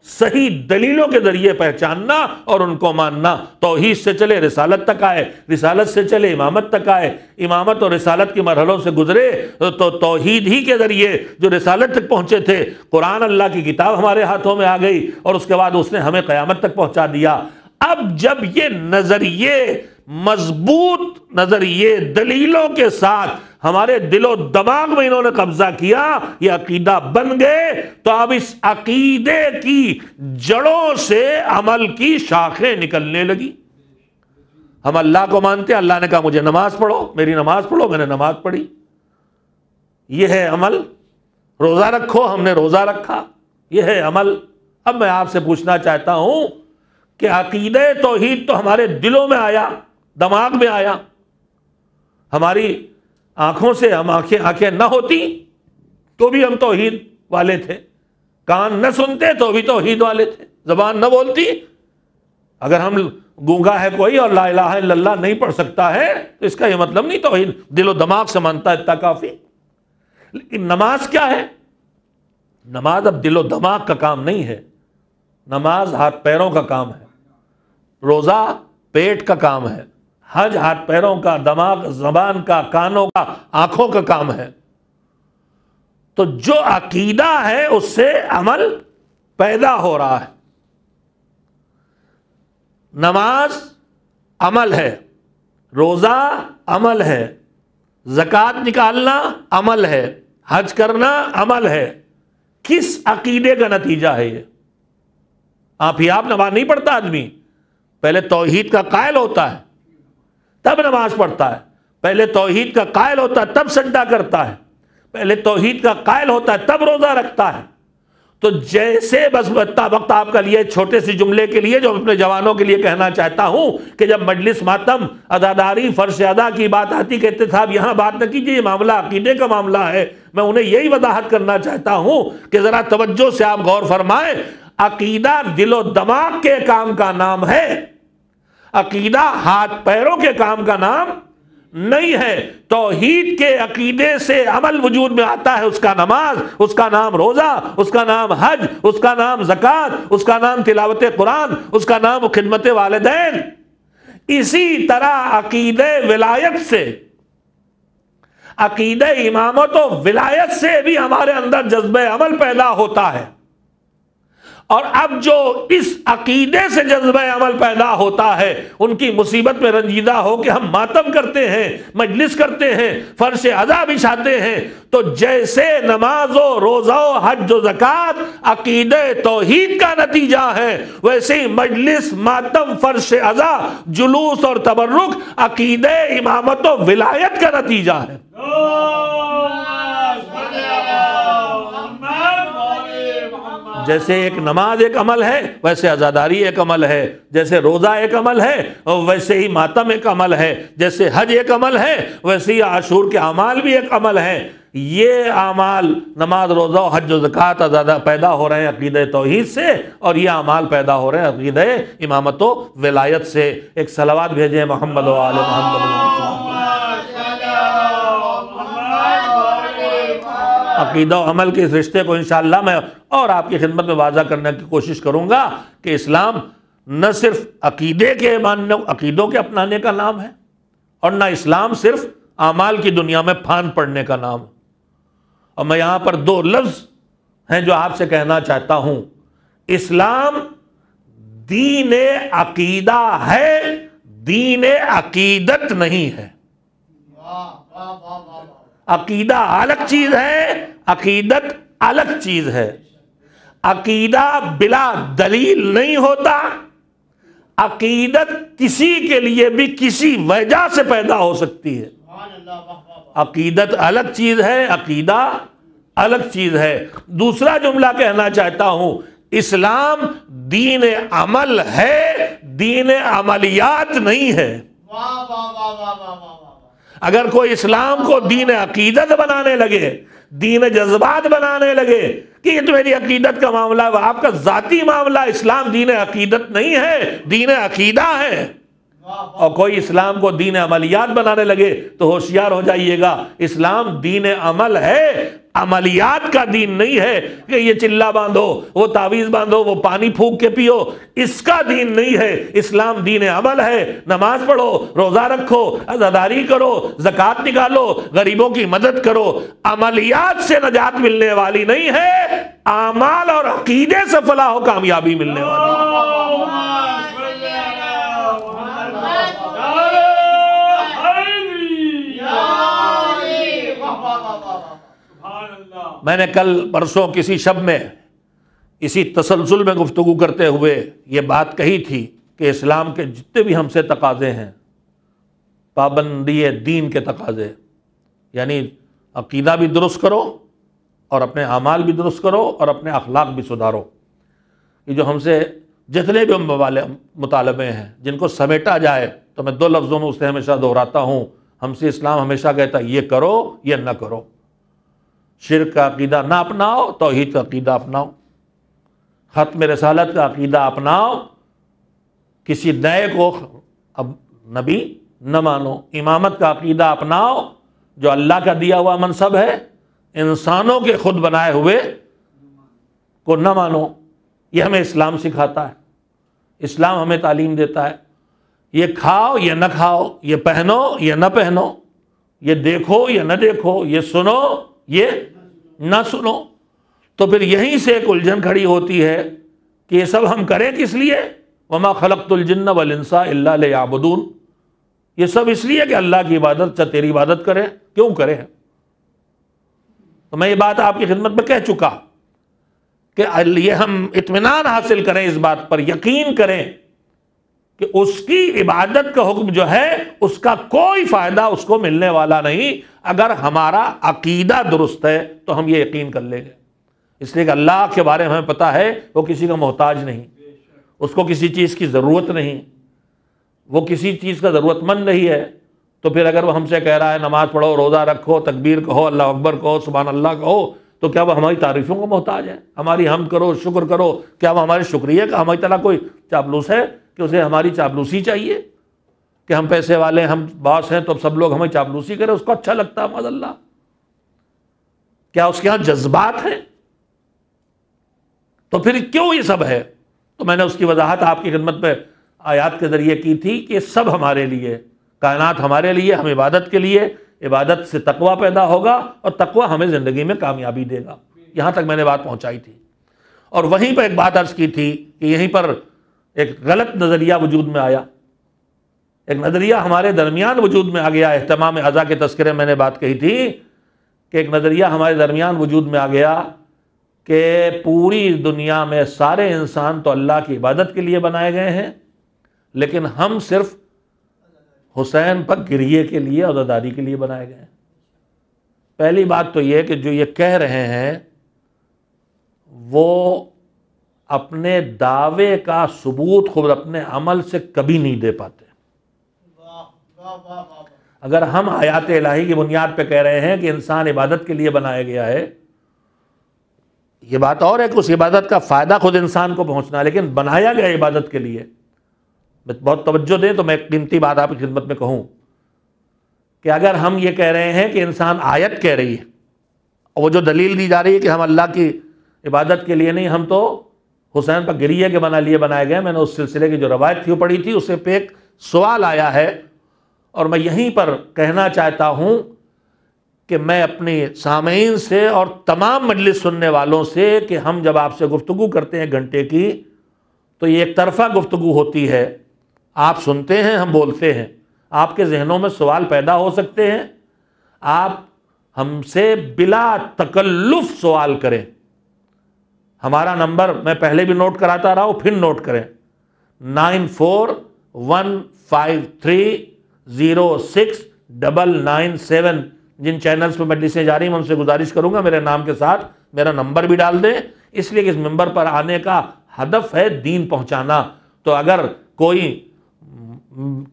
صحیح دلیلوں کے ذریعے پہچاننا اور ان کو ماننا، توحید سے چلے رسالت تک آئے، رسالت سے چلے امامت تک آئے، امامت اور رسالت کی مرحلوں سے گزرے تو توحید ہی کے ذریعے جو رسالت تک پہنچے تھے، قرآن اللہ کی کتاب ہمارے ہاتھوں میں آ گئی اور اس کے بعد اس نے ہمیں قیامت تک پہنچا دیا۔ اب جب یہ نظریے مضبوط نظریے دلیلوں کے ساتھ ہمارے دل و دماغ میں انہوں نے قبضہ کیا، یہ عقیدہ بن گئے، تو اب اس عقیدے کی جڑوں سے عمل کی شاخیں نکلنے لگی۔ ہم اللہ کو مانتے ہیں، اللہ نے کہا مجھے نماز پڑھو، میری نماز پڑھو، میں نے نماز پڑھی، یہ ہے عمل۔ روزہ رکھو، ہم نے روزہ رکھا، یہ ہے عمل۔ اب میں آپ سے پوچھنا چاہتا ہوں کہ عقیدہ توحید تو ہمارے دلوں میں آیا، دماغ میں آیا، ہماری آنکھوں سے ہم آنکھیں نہ ہوتی تو بھی ہم توحید والے تھے، کان نہ سنتے تو بھی توحید والے تھے، زبان نہ بولتی، اگر ہم گونگا ہے کوئی اور لا الہ الا اللہ نہیں پڑھ سکتا ہے تو اس کا یہ مطلب نہیں توحید دل و دماغ سے مانتا ہے، اتنا کافی۔ لیکن نماز کیا ہے؟ نماز اب دل و دماغ کا کام نہیں ہے، نماز ہاتھ پیروں کا کام ہے، روزہ پیٹ کا کام ہے، حج ہاتھ پیروں کا، دماغ زبان کا، کانوں کا، آنکھوں کا کام ہے۔ تو جو عقیدہ ہے اس سے عمل پیدا ہو رہا ہے۔ نماز عمل ہے، روزہ عمل ہے، زکوٰۃ نکالنا عمل ہے، حج کرنا عمل ہے۔ کس عقیدے کا نتیجہ ہے یہ؟ آپ نماز نہیں پڑھتا آدمی، پہلے توحید کا قائل ہوتا ہے تب نماز پڑھتا ہے، پہلے توحید کا قائل ہوتا ہے تب سجدہ کرتا ہے، پہلے توحید کا قائل ہوتا ہے تب روزہ رکھتا ہے۔ تو جیسے بس وقت آپ کا لیے چھوٹے سی جملے کے لیے جو اپنے جوانوں کے لیے کہنا چاہتا ہوں کہ جب مجلس ماتم عزاداری فرض ادا کی بات آتی کہتے صاحب یہاں بات نہ کیجیے، یہ معاملہ عقیدے کا معاملہ ہے، میں انہیں یہی وضاحت کرنا چاہتا ہوں کہ ذرا توجہ سے آپ غور فرمائیں۔ عقیدہ دل و دماغ کے کام کا نام ہے، عقیدہ ہاتھ پیروں کے کام کا نام نہیں ہے۔ توحید کے عقیدے سے عمل وجود میں آتا ہے، اس کا نماز، اس کا نام روزہ، اس کا نام حج، اس کا نام زکوٰۃ، اس کا نام تلاوت قرآن، اس کا نام خدمت والدین۔ اسی طرح عقیدہ ولایت سے، عقیدہ امامت و ولایت سے بھی ہمارے اندر جذبہ عمل پیدا ہوتا ہے۔ اور اب جو اس عقیدے سے جذبہ عمل پیدا ہوتا ہے، ان کی مصیبت میں رنجیدہ ہو کہ ہم ماتم کرتے ہیں، مجلس کرتے ہیں، فرش عزا بچھاتے ہیں، تو جیسے نماز و روزہ و حج و زکوٰۃ عقیدہ توحید کا نتیجہ ہے، ویسے ہی مجلس، ماتم، فرش عزا، جلوس اور تبرک عقیدہ امامت و ولایت کا نتیجہ ہے۔ جیسے ایک نماز ایک عمل ہے، ویسے عزاداری ایک عمل ہے، جیسے روزہ ایک عمل ہے، ویسے ہی ماتم ایک عمل ہے، جیسے حج ایک عمل ہے، ویسے ہی عاشور کے اعمال بھی ایک عمل ہے۔ یہ اعمال نماز، روزہ، حج و زکوٰۃ زیادہ پیدا ہو رہے ہیں عقیدہ توحید سے، اور یہ اعمال پیدا ہو رہے ہیں عقیدہ امامت و ولایت سے۔ ایک صلوات بھیجیں محمد و آل محمد۔ عقیدہ و عمل کے اس رشتے کو انشاءاللہ میں اور آپ کی خدمت میں واضح کرنے کی کوشش کروں گا کہ اسلام نہ صرف عقیدوں کے اپنانے کا نام ہے، اور نہ اسلام صرف اعمال کی دنیا میں پھان پڑنے کا نام ہے۔ اور میں یہاں پر دو لفظ ہیں جو آپ سے کہنا چاہتا ہوں۔ اسلام دین عقیدہ ہے، دین عقیدت نہیں ہے۔ عقیدہ الگ چیز ہے، عقیدت الگ چیز ہے۔ عقیدہ بلا دلیل نہیں ہوتا، عقیدت کسی کے لیے بھی کسی وجہ سے پیدا ہو سکتی ہے۔ عقیدت الگ چیز ہے، عقیدہ الگ چیز ہے۔ دوسرا جملہ کہنا چاہتا ہوں، اسلام دین عمل ہے، دین عملیات نہیں ہے۔ اگر کوئی اسلام کو دین عقیدت بنانے لگے، دین جذبات بنانے لگے کہ یہ تو میری عقیدت کا معاملہ ہے، وہ آپ کا ذاتی معاملہ، اسلام دین عقیدت نہیں ہے، دین عقیدہ ہے۔ اور کوئی اسلام کو دین عملیات بنانے لگے تو ہوشیار ہو جائیے گا، اسلام دین عمل ہے، عملیات کا دین نہیں ہے کہ یہ چلہ باندھو، وہ تعویذ باندھو، وہ پانی پھونک کے پیو، اس کا دین نہیں ہے۔ اسلام دین عمل ہے، نماز پڑھو، روزہ رکھو، عزاداری کرو، زکوٰۃ نکالو، غریبوں کی مدد کرو۔ عملیات سے نجات ملنے والی نہیں ہے، اعمال اور عقیدے سے فلاح و کامیابی ملنے والی ہے۔ میں نے کل پرسوں کسی شب میں اسی تسلسل میں گفتگو کرتے ہوئے یہ بات کہی تھی کہ اسلام کے جتنے بھی ہم سے تقاضے ہیں، پابندی دین کے تقاضے، یعنی عقیدہ بھی درست کرو اور اپنے اعمال بھی درست کرو اور اپنے اخلاق بھی سدھارو۔ یہ جو ہم سے جتنے بھی مطالبے ہیں جن کو سمیٹا جائے تو میں دو لفظوں میں اسے ہمیشہ دہراتا ہوں، ہم سے اسلام ہمیشہ کہتا ہے یہ کرو یہ نہ کرو، شرک کا عقیدہ نہ اپناؤ، توحید کا عقیدہ اپناؤ، ختم رسالت کا عقیدہ اپناؤ، کسی نئے کو اب نبی نہ مانو، امامت کا عقیدہ اپناؤ جو اللہ کا دیا ہوا منصب ہے، انسانوں کے خود بنائے ہوئے کو نہ مانو۔ یہ ہمیں اسلام سکھاتا ہے، اسلام ہمیں تعلیم دیتا ہے۔ یہ کھاؤ یا نہ کھاؤ، یہ پہنو یا نہ پہنو، یہ دیکھو یا نہ دیکھو، یہ سنو یہ نہ سنو۔ تو پھر یہیں سے ایک الجھن کھڑی ہوتی ہے کہ یہ سب ہم کریں کس لیے؟ وما خلقت الجن والانس الا لیعبدون، یہ سب اس لیے کہ اللہ کی عبادت، تیری عبادت کریں۔ کیوں کریں؟ تو میں یہ بات آپ کی خدمت میں کہہ چکا کہ یہ ہم اطمینان حاصل کریں، اس بات پر یقین کریں کہ اس کی عبادت کا حکم جو ہے اس کا کوئی فائدہ اس کو ملنے والا نہیں۔ اگر ہمارا عقیدہ درست ہے تو ہم یہ یقین کر لیں گے، اس لیے کہ اللہ کے بارے میں ہمیں پتہ ہے وہ کسی کا محتاج نہیں، اس کو کسی چیز کی ضرورت نہیں، وہ کسی چیز کا ضرورت مند نہیں ہے۔ تو پھر اگر وہ ہم سے کہہ رہا ہے نماز پڑھو، روزہ رکھو، تکبیر کہو، اللہ اکبر کہو، سبحان اللہ کہو، تو کیا وہ ہماری تعریفوں کا محتاج ہے؟ ہماری حمد کرو، شکر کرو، کیا وہ ہمارے شکریہ کا ہماری طرح کوئی چاپلوس ہے کہ اسے ہماری چاپلوسی چاہیے؟ کہ ہم پیسے والے، ہم باس ہیں تو اب سب لوگ ہمیں چاپلوسی کریں، اس کو اچھا لگتا ہے معاذ اللہ؟ کیا اس کے ہاں جذبات ہیں؟ تو پھر کیوں یہ سب ہے؟ تو میں نے اس کی وضاحت آپ کی خدمت میں آیات کے ذریعے کی تھی کہ سب ہمارے لیے، کائنات ہمارے لیے، ہم عبادت کے لیے، عبادت سے تقوی پیدا ہوگا اور تقوی ہمیں زندگی میں کامیابی دے گا. یہاں تک میں نے بات پہنچائی تھی. اور وہیں پر ایک بات عرض کی تھی کہ یہیں پر ایک غلط نظریہ وجود میں آیا، ایک نظریہ ہمارے درمیان وجود میں آ گیا. اہتمام عزا کے تذکرے میں نے بات کہی تھی کہ ایک نظریہ ہمارے درمیان وجود میں آ گیا کہ پوری دنیا میں سارے انسان تو اللہ کی عبادت کے لیے بنائے گئے ہیں، لیکن ہم صرف حسین پر گریے کے لیے، عزاداری کے لیے بنائے گئے ہیں. پہلی بات تو یہ کہ جو یہ کہہ رہے ہیں وہ اپنے دعوے کا ثبوت خود اپنے عمل سے کبھی نہیں دے پاتے. اگر ہم آیات الہی کی بنیاد پہ کہہ رہے ہیں کہ انسان عبادت کے لیے بنایا گیا ہے، یہ بات اور ہے کہ اس عبادت کا فائدہ خود انسان کو پہنچنا ہے، لیکن بنایا گیا عبادت کے لیے. بہت توجہ دیں تو میں ایک قیمتی بات آپ کی خدمت میں کہوں کہ اگر ہم یہ کہہ رہے ہیں کہ انسان آیت کہہ رہی ہے اور وہ جو دلیل دی جا رہی ہے کہ ہم اللہ کی عبادت کے لیے نہیں، ہم تو حسین پر گریے کے لیے بنائے گئے. میں نے اس سلسلے کی جو روایت تھی وہ پڑھی تھی، اس سے پہ ایک سوال آیا ہے اور میں یہیں پر کہنا چاہتا ہوں کہ میں اپنے سامعین سے اور تمام مجلس سننے والوں سے کہ ہم جب آپ سے گفتگو کرتے ہیں گھنٹے کی تو یہ ایک طرفہ گفتگو ہوتی ہے. آپ سنتے ہیں، ہم بولتے ہیں، آپ کے ذہنوں میں سوال پیدا ہو سکتے ہیں، آپ ہم سے بلا تکلف سوال کریں. ہمارا نمبر میں پہلے بھی نوٹ کراتا رہا ہوں، پھر نوٹ کریں، 9415306997. جن چینلز پہ مجلسیں جاری ہیں میں ان سے گزارش کروں گا میرے نام کے ساتھ میرا نمبر بھی ڈال دیں، اس لیے کہ اس ممبر پر آنے کا ہدف ہے دین پہنچانا. تو اگر کوئی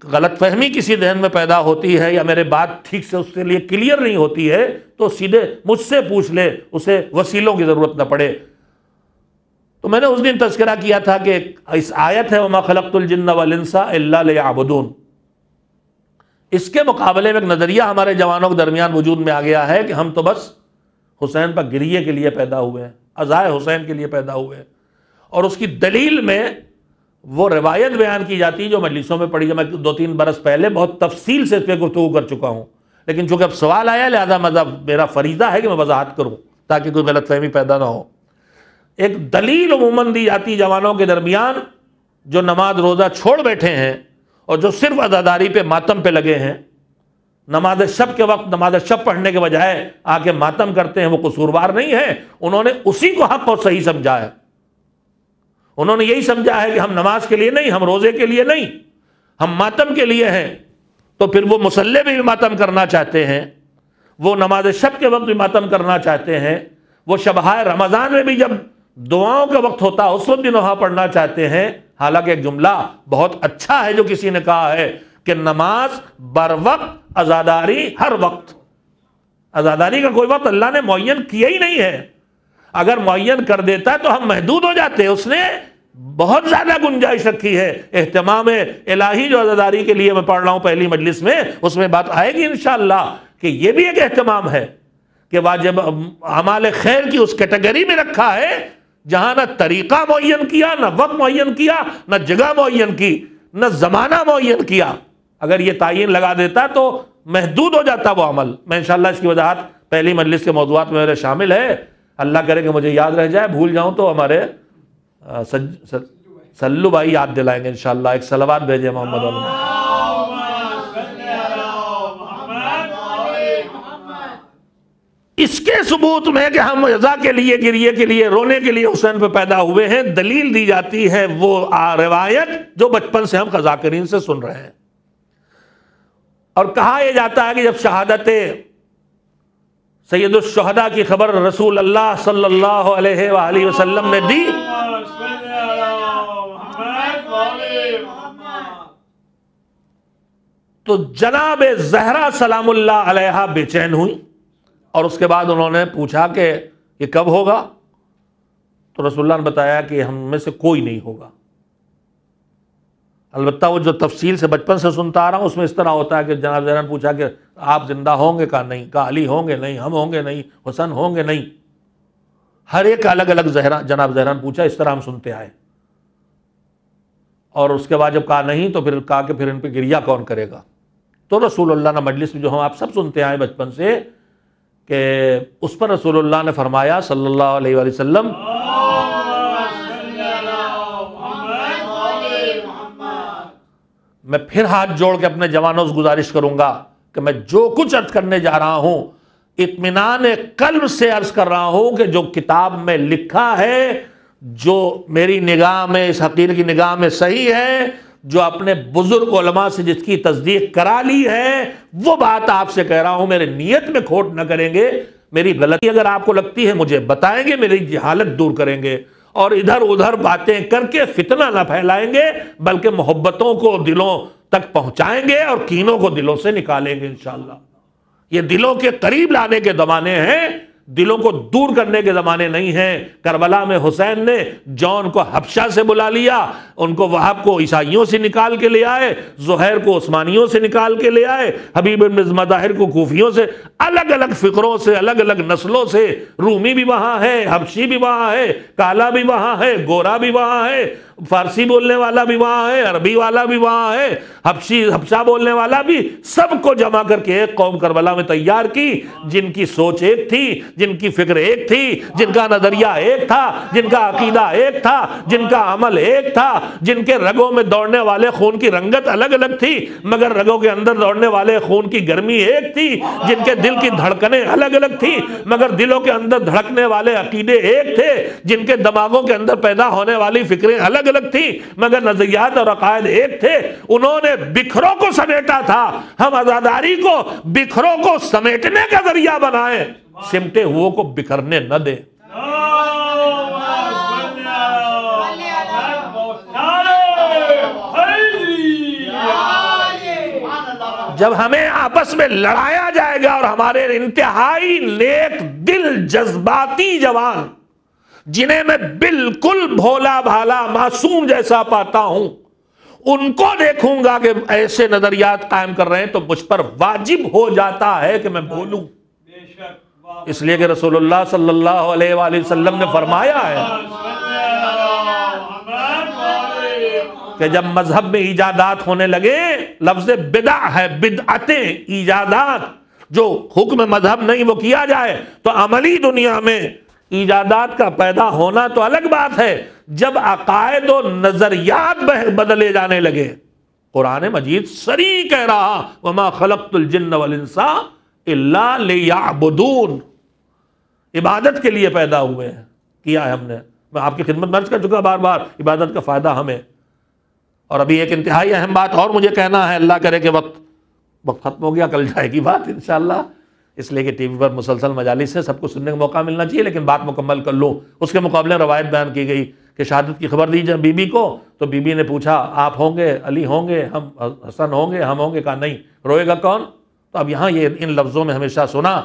غلط فہمی کسی ذہن میں پیدا ہوتی ہے یا میرے بات ٹھیک سے اس کے لیے کلیئر نہیں ہوتی ہے تو سیدھے مجھ سے پوچھ لے، اسے وسیلوں کی ضرورت نہ پڑے. تو میں نے اس دن تذکرہ کیا تھا کہ اس آیت ہے وَمَا خَلَقْتُ الْجِنَّ وَالْإِنسَ إِلَّا لِيَعْبُدُونَ. اس کے مقابلے میں ایک نظریہ ہمارے جوانوں کے درمیان وجود میں آ گیا ہے کہ ہم تو بس حسین پر گریے کے لیے پیدا ہوئے ہیں، عزائے حسین کے لیے پیدا ہوئے ہیں. اور اس کی دلیل میں وہ روایت بیان کی جاتی ہے جو مجلسوں میں پڑھی ہے. میں 2-3 برس پہلے بہت تفصیل سے اس پہ گفتگو کر چکا ہوں، لیکن چونکہ اب سوال آیا لہذا میرا فریضہ ہے کہ میں وضاحت کروں تاکہ کوئی غلط فہمی پیدا نہ ہو. ایک دلیل عموماً دی جاتی جوانوں کے درمیان جو نماز روزہ چھوڑ بیٹھے ہیں اور جو صرف عزاداری پہ ماتم پہ لگے ہیں، نماز شب کے وقت نماز شب پڑھنے کے بجائے آ کے ماتم کرتے ہیں، وہ قصوروار نہیں ہے. انہوں نے اسی کو حق اور صحیح سمجھا ہے. انہوں نے یہی سمجھا ہے کہ ہم نماز کے لیے نہیں، ہم روزے کے لیے نہیں، ہم ماتم کے لیے ہیں. تو پھر وہ مصلی میں بھی ماتم کرنا چاہتے ہیں، وہ نماز شب کے وقت بھی ماتم کرنا چاہتے ہیں، وہ شبہائے رمضان میں بھی جب دعاؤں کا وقت ہوتا ہے اس وقت بھی نوحہ پڑھنا چاہتے ہیں. حالانکہ ایک جملہ بہت اچھا ہے جو کسی نے کہا ہے کہ نماز بر وقت، عزاداری ہر وقت. عزاداری کا کوئی وقت اللہ نے معین کیا ہی نہیں ہے. اگر معین کر دیتا تو ہم محدود ہو جاتے. اس نے بہت زیادہ گنجائش رکھی ہے. اہتمام الہی جو عزاداری کے لیے میں پڑھ رہا ہوں پہلی مجلس میں، اس میں بات آئے گی انشاءاللہ کہ یہ بھی ایک اہتمام ہے کہ واجب اعمال خیر کی اس کیٹیگری میں رکھا ہے جہاں نہ طریقہ معین کیا، نہ وقت معین کیا، نہ جگہ معین کی، نہ زمانہ معین کیا. اگر یہ تعین لگا دیتا تو محدود ہو جاتا وہ عمل. میں انشاءاللہ اس کی وضاحت پہلی مجلس کے موضوعات میں میرے شامل ہے. اللہ کرے کہ مجھے یاد رہ جائے، بھول جاؤں تو ہمارے سلو بھائی یاد دلائیں گے انشاءاللہ. ایک صلوات بھیجے محمد علیہ. اس کے ثبوت میں کہ ہم عزا کے لیے، گریے کے لیے، رونے کے لیے حسین پہ پیدا ہوئے ہیں، دلیل دی جاتی ہے وہ روایت جو بچپن سے ہم قضاکرین سے سن رہے ہیں. اور کہا یہ جاتا ہے کہ جب شہادت سید الشہداء کی خبر رسول اللہ صلی اللہ علیہ وآلہ وسلم نے دی تو جناب زہرا سلام اللہ علیہا بے چین ہوئی. اور اس کے بعد انہوں نے پوچھا کہ یہ کب ہوگا؟ تو رسول اللہ نے بتایا کہ ہم میں سے کوئی نہیں ہوگا. البتہ وہ جو تفصیل سے بچپن سے سنتا آ رہا ہوں اس میں اس طرح ہوتا ہے کہ جناب زہرا نے پوچھا کہ آپ زندہ ہوں گے؟ کہا نہیں. کہا علی ہوں گے؟ نہیں. ہم ہوں گے؟ نہیں. حسن ہوں گے؟ نہیں. ہر ایک الگ الگ جناب زہرا نے پوچھا. اس طرح ہم سنتے آئے. اور اس کے بعد جب کہا نہیں تو پھر کہا کہ پھر ان پہ گریہ کون کرے گا؟ تو رسول اللہ نے مجلس میں جو ہم آپ سب سنتے آئے بچپن سے کہ اس پر رسول اللہ نے فرمایا صلی اللہ علیہ وآلہ وسلم میں پھر ہاتھ جوڑ کے اپنے جوانوں سے گزارش کروں گا کہ میں جو کچھ عرض کرنے جا رہا ہوں اطمینان قلب سے عرض کر رہا ہوں کہ جو کتاب میں لکھا ہے، جو میری نگاہ میں، اس حقیر کی نگاہ میں صحیح ہے، جو اپنے بزرگ علماء سے جس کی تصدیق کرا لی ہے، وہ بات آپ سے کہہ رہا ہوں. میرے نیت میں کھوٹ نہ کریں گے. میری غلطی اگر آپ کو لگتی ہے مجھے بتائیں گے، میری جہالت دور کریں گے، اور ادھر ادھر باتیں کر کے فتنہ نہ پھیلائیں گے، بلکہ محبتوں کو دلوں تک پہنچائیں گے اور کینوں کو دلوں سے نکالیں گے انشاءاللہ. یہ دلوں کے قریب لانے کے زمانے ہیں، دلوں کو دور کرنے کے زمانے نہیں ہیں. کربلا میں حسین نے جون کو حبشہ سے بلا لیا، ان کو وہاب کو عیسائیوں سے نکال کے لے آئے، زہیر کو عثمانیوں سے نکال کے لے آئے، حبیب بن مظاہر کو کوفیوں سے، الگ الگ فکروں سے، الگ الگ نسلوں سے. رومی بھی وہاں ہے، حبشی بھی وہاں ہے، کالا بھی وہاں ہے، گورا بھی وہاں ہے، فارسی بولنے والا بھی وہاں ہے، عربی والا بھی وہاں ہے، حبشہ بولنے والا بھی. سب کو جمع کر کے ایک قوم کربلا میں تیار کی، جن کی سوچ ایک تھی، جن کی فکر ایک تھی، جن کا نظریہ ایک تھا، جن کا عقیدہ ایک تھا، جن کا عمل ایک تھا، جن کے رگوں میں دوڑنے والے خون کی رنگت الگ الگ تھی مگر رگوں کے اندر دوڑنے والے خون کی گرمی ایک تھی، جن کے دل کی دھڑکنیں الگ الگ تھی مگر دلوں کے اندر دھڑکنے والے عقیدے ایک تھے، جن کے دماغوں کے اندر پیدا ہونے والی فکریں الگ الگ تھی مگر نظریات اور عقائد ایک تھے. انہوں نے بکھروں کو سمیٹا تھا، ہم عزاداری کو بکھروں کو سمیٹنے کا ذریعہ بنائیں، سمٹے ہوئے کو بکھرنے نہ دیں. جب ہمیں آپس میں لڑایا جائے گا اور ہمارے انتہائی نیک دل جذباتی جوان جنہیں میں بالکل بھولا بھالا معصوم جیسا پاتا ہوں ان کو دیکھوں گا کہ ایسے نظریات قائم کر رہے ہیں تو مجھ پر واجب ہو جاتا ہے کہ میں بولوں. اس لیے کہ رسول اللہ صلی اللہ علیہ وآلہ وسلم نے فرمایا ہے کہ جب مذہب میں ایجادات ہونے لگے، لفظ بدع ہے، بدعتیں، ایجادات، جو حکم مذہب نہیں وہ کیا جائے، تو عملی دنیا میں ایجادات کا پیدا ہونا تو الگ بات ہے. جب عقائد و نظریات بدلے جانے لگے، قرآن مجید صریح کہہ رہا وَمَا خَلَقْتُ الْجِنَّ وَالْإِنسَ إِلَّا لِيَعْبُدُونَ، عبادت کے لیے پیدا ہوئے ہیں، کیا ہے ہم نے. میں آپ کی خدمت میں عرض کر چکا بار بار، عبادت کا فائدہ ہمیں. اور ابھی ایک انتہائی اہم بات اور مجھے کہنا ہے، اللہ کرے کہ وقت ختم ہو گیا، کل جائے گی بات انشاءاللہ، اس لیے کہ ٹی وی پر مسلسل مجالس سے سب کو سننے کا موقع ملنا چاہیے، لیکن بات مکمل کر لوں. اس کے مقابلے روایت بیان کی گئی کہ شہادت کی خبر دی جب بی بی کو تو بی بی نے پوچھا آپ ہوں گے، علی ہوں گے، ہم حسن ہوں گے، ہم ہوں گے؟ کہا نہیں. روئے گا کون؟ تو اب یہاں یہ ان لفظوں میں ہمیشہ سنا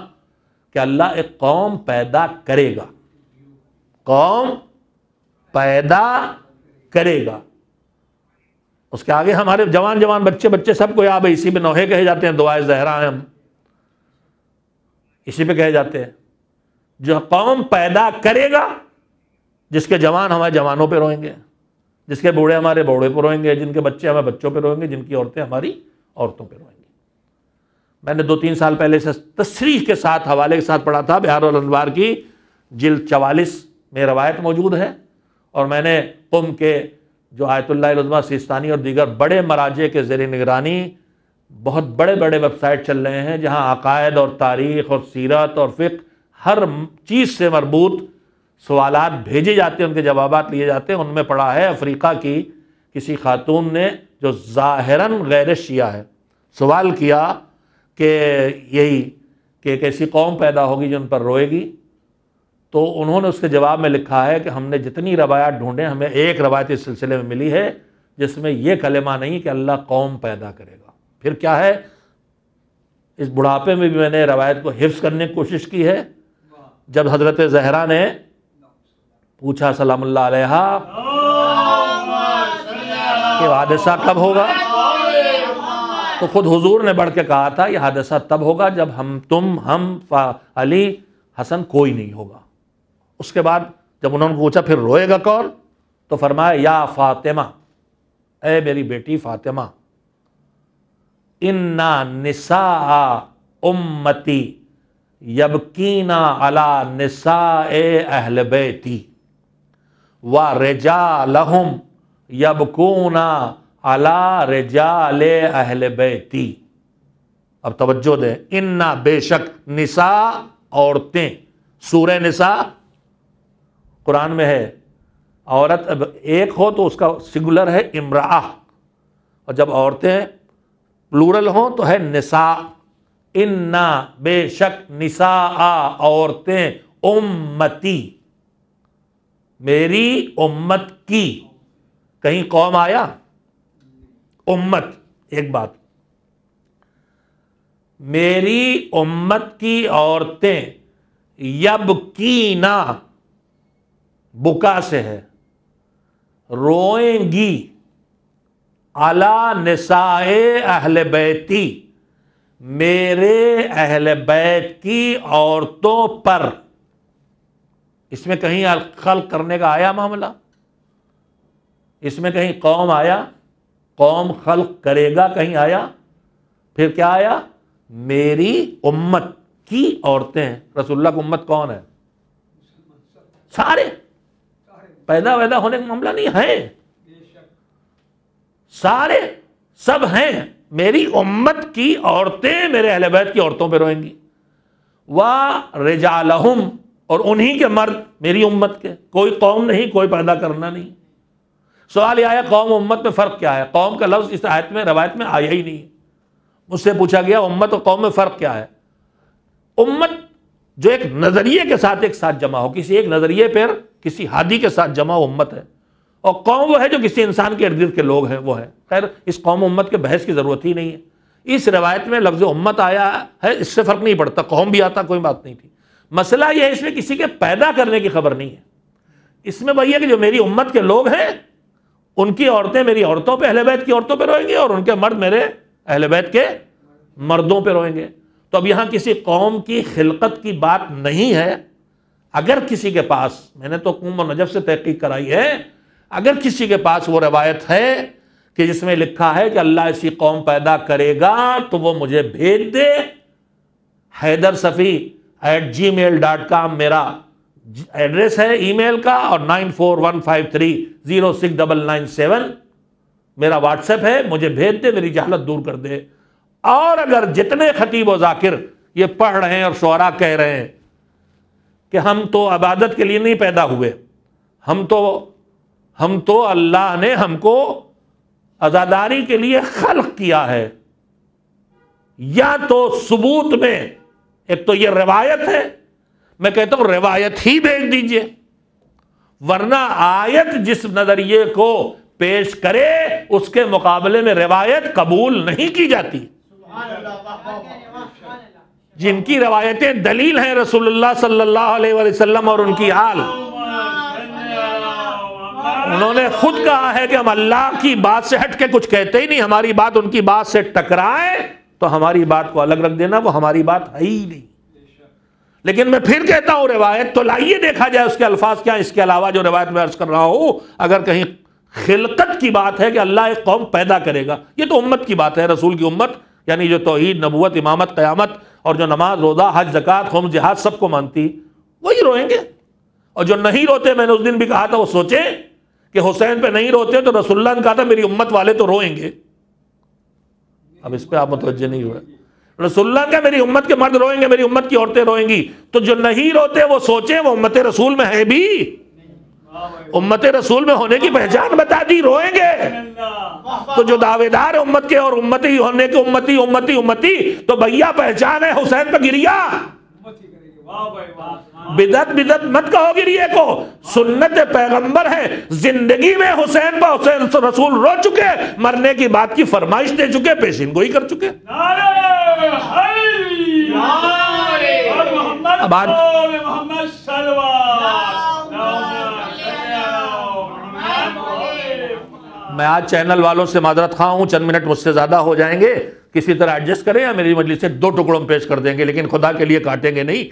کہ اللہ ایک قوم پیدا کرے گا، قوم پیدا کرے گا. اس کے آگے ہمارے جوان بچے سب کو یا بھائی اسی پہ نوحے کہے جاتے ہیں، دعائے زہرا ہیں، ہم اسی پہ کہے جاتے ہیں. جو قوم پیدا کرے گا، جس کے جوان ہمارے جوانوں پہ روئیں گے، جس کے بوڑھے ہمارے بوڑھے پہ روئیں گے، جن کے بچے ہمارے بچوں پہ روئیں گے، جن کی عورتیں ہماری عورتوں پہ روئیں گی. میں نے 2-3 سال پہلے سے تصریح کے ساتھ، حوالے کے ساتھ پڑھا تھا، بہار الانوار کی جلد 44 میں روایت موجود ہے، اور میں نے قم کے جو آیت اللہ العظمیٰ سیستانی اور دیگر بڑے مراجع کے زیر نگرانی بہت بڑے ویب سائٹ چل رہے ہیں جہاں عقائد اور تاریخ اور سیرت اور فقہ ہر چیز سے مربوط سوالات بھیجے جاتے ہیں، ان کے جوابات لیے جاتے ہیں. ان میں پڑھا ہے افریقہ کی کسی خاتون نے جو ظاہراً غیر شیعہ ہے، سوال کیا کہ یہی کہ ایک ایسی قوم پیدا ہوگی جو ان پر روئے گی، تو انہوں نے اس کے جواب میں لکھا ہے کہ ہم نے جتنی روایات ڈھونڈے ہمیں ایک روایت اس سلسلے میں ملی ہے جس میں یہ کلمہ نہیں کہ اللہ قوم پیدا کرے گا. پھر کیا ہے، اس بڑھاپے میں بھی میں نے روایت کو حفظ کرنے کی کوشش کی ہے. جب حضرت زہرا نے پوچھا سلام اللہ علیہا کہ حادثہ کب ہوگا؟ تو خود حضور نے بڑھ کے کہا تھا یہ حادثہ تب ہوگا جب ہم علی حسن کوئی نہیں ہوگا۔ اس کے بعد جب انہوں نے پوچھا پھر روئے گا کون، تو فرمایا یا فاطمہ، اے میری بیٹی فاطمہ، انا نساء امتی یبکینا علی نساء اہل بیتی ورجالہم یبکونا علی رجال اہل بیتی۔ اب توجہ دیں، انا بے شک، نساء عورتیں، سورہ نساء قرآن میں ہے، عورت اب ایک ہو تو اس کا سنگولر ہے امرأہ، اور جب عورتیں پلورل ہوں تو ہے نساء۔ انا بے شک، نساء عورتیں، امتی میری امت کی، کہیں قوم آیا؟ امت، ایک بات، میری امت کی عورتیں یبکینا، بکا سے ہے، روئیں گی، علی نساء اہل بیتی، میرے اہل بیت کی عورتوں پر۔ اس میں کہیں خلق کرنے کا آیا معاملہ؟ اس میں کہیں قوم آیا؟ قوم خلق کرے گا کہیں آیا؟ پھر کیا آیا؟ میری امت کی عورتیں ہیں۔ رسول اللہ کی امت کون ہے؟ سارے، پیدا ویدا ہونے کا معاملہ نہیں ہے، سارے سب ہیں۔ میری امت کی عورتیں میرے اہل بیت کی عورتوں پہ روئیں گی، وَرِجَالَهُمْ، اور انہی کے مرد میری امت کے، کوئی قوم نہیں، کوئی پیدا کرنا نہیں۔ سوال یہ آیا قوم امت میں فرق کیا ہے؟ قوم کا لفظ اس آیت میں روایت میں آیا ہی نہیں۔ مجھ سے پوچھا گیا امت اور قوم میں فرق کیا ہے؟ امت جو ایک نظریے کے ساتھ ایک ساتھ جمع ہو، کسی ایک نظریے پر کسی ہادی کے ساتھ جمع ہو، امت ہے۔ اور قوم وہ ہے جو کسی انسان کے ارد گرد کے لوگ ہیں، وہ ہے۔ خیر اس قوم امت کے بحث کی ضرورت ہی نہیں ہے۔ اس روایت میں لفظ امت آیا ہے، اس سے فرق نہیں پڑتا، قوم بھی آتا، کوئی بات نہیں تھی۔ مسئلہ یہ ہے اس میں کسی کے پیدا کرنے کی خبر نہیں ہے، اس میں وہی ہے کہ جو میری امت کے لوگ ہیں ان کی عورتیں میری عورتوں پہ، اہل بیت کی عورتوں پہ روئیں گے، اور ان کے مرد میرے اہل بیت کے مردوں پہ روئیں گے۔ تو اب یہاں کسی قوم کی خلقت کی بات نہیں ہے۔ اگر کسی کے پاس، میں نے تو قوم و نجف سے تحقیق کرائی ہے، اگر کسی کے پاس وہ روایت ہے کہ جس میں لکھا ہے کہ اللہ ایسی قوم پیدا کرے گا تو وہ مجھے بھیج دے۔ haidarsafi@gmail.com میرا ایڈریس ہے ای میل کا، اور 9415306997 میرا واٹس ایپ ہے، مجھے بھیج دے، میری جہالت دور کر دے۔ اور اگر جتنے خطیب و ذاکر یہ پڑھ رہے ہیں اور شعراء کہہ رہے ہیں کہ ہم تو عبادت کے لیے نہیں پیدا ہوئے، ہم تو اللہ نے ہم کو عزاداری کے لیے خلق کیا ہے، یا تو ثبوت میں ایک تو یہ روایت ہے، میں کہتا ہوں روایت ہی بھیج دیجئے، ورنہ آیت جس نظریے کو پیش کرے اس کے مقابلے میں روایت قبول نہیں کی جاتی۔ جن کی روایتیں دلیل ہیں رسول اللہ صلی اللہ علیہ وسلم اور ان کی آل، انہوں نے خود کہا ہے کہ ہم اللہ کی بات سے ہٹ کے کچھ کہتے ہی نہیں، ہماری بات ان کی بات سے ٹکرائے تو ہماری بات کو الگ رکھ دینا، وہ ہماری بات ہے ہی نہیں۔ لیکن میں پھر کہتا ہوں روایت تو لائیے، دیکھا جائے اس کے الفاظ کیا، اس کے علاوہ جو روایت میں عرض کر رہا ہوں، اگر کہیں خلقت کی بات ہے کہ اللہ ایک قوم پیدا کرے گا، یہ تو امت کی بات ہے، رسول کی امت، یعنی جو توحید، نبوت، امامت، قیامت، اور جو نماز، روزہ، حج، زکوٰۃ، خمس، جہاد سب کو مانتی، وہی روئیں گے۔ اور جو نہیں روتے، میں نے اس دن بھی کہا تھا، وہ سوچیں کہ حسین پہ نہیں روتے تو رسول اللہ نے کہا تھا میری امت والے تو روئیں گے۔ اب اس پہ آپ متوجہ نہیں ہوئے، رسول اللہ کا میری امت کے مرد روئیں گے، میری امت کی عورتیں روئیں گی، تو جو نہیں روتے وہ سوچیں وہ امت رسول میں ہے بھی، امت رسول میں ہونے کی پہچان بتا دی، روئیں گے۔ تو جو دعوے دار امت کے اور امتی ہونے کے امتی امتی امتی، تو بھیا پہچان ہے حسین پہ گریا، بدعت مت کہو گریے کو، سنت پیغمبر ہے، زندگی میں حسین پہ حسین رسول رو چکے، مرنے کی بات کی فرمائش دے چکے، پیشین گوئی کر چکے۔ اب آج میں آج چینل والوں سے معذرت خواہ ہوں، چند منٹ مجھ سے زیادہ ہو جائیں گے، کسی طرح ایڈجسٹ کریں یا میری مجلس سے 2 ٹکڑوں میں پیش کر دیں گے، لیکن خدا کے لیے کاٹیں گے نہیں۔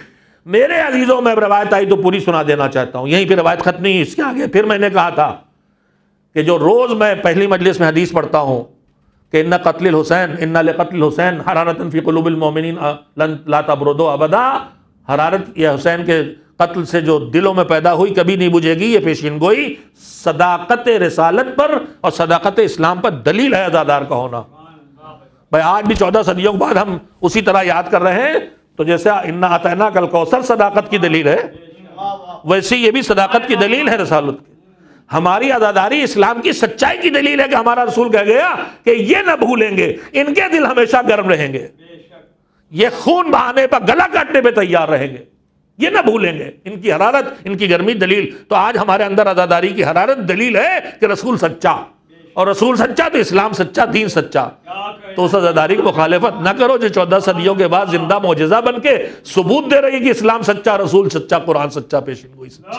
میرے عزیزوں، میں روایت آئی تو پوری سنا دینا چاہتا ہوں، یہیں پہ روایت ختم نہیں، اس کے آگے پھر میں نے کہا تھا کہ جو روز میں پہلی مجلس میں حدیث پڑھتا ہوں کہ ان قتل الحسین ان لقتل الحسین حرارۃ فی قلوب المؤمنین لا تبرد ابدا، حرارت یہ حسین کے قتل سے جو دلوں میں پیدا ہوئی کبھی نہیں بجھے گی، یہ پیشین گوئی صداقت رسالت پر اور صداقت اسلام پر دلیل ہے عزادار کا ہونا۔ بھائی آج بھی 14 صدیوں کے بعد ہم اسی طرح یاد کر رہے ہیں، تو جیسے انا اعطیناک الکوثر صداقت کی دلیل ہے، ویسے یہ بھی صداقت کی دلیل ہے رسالت کی۔ ہماری عزاداری اسلام کی سچائی کی دلیل ہے کہ ہمارا رسول کہہ گیا کہ یہ نہ بھولیں گے، ان کے دل ہمیشہ گرم رہیں گے، یہ خون بہانے پر گلا کاٹنے پہ تیار رہیں گے، یہ نہ بھولیں گے، ان کی حرارت، ان کی گرمی دلیل۔ تو آج ہمارے اندر عزاداری کی حرارت دلیل ہے کہ رسول سچا، اور رسول سچا تو اسلام سچا، دین سچا۔ تو اس عزاداری کی مخالفت نہ کرو جو 14 صدیوں کے بعد زندہ معجزہ بن کے ثبوت دے رہی کہ اسلام سچا، رسول سچا، قرآن سچا، پیشین گوئی سچا۔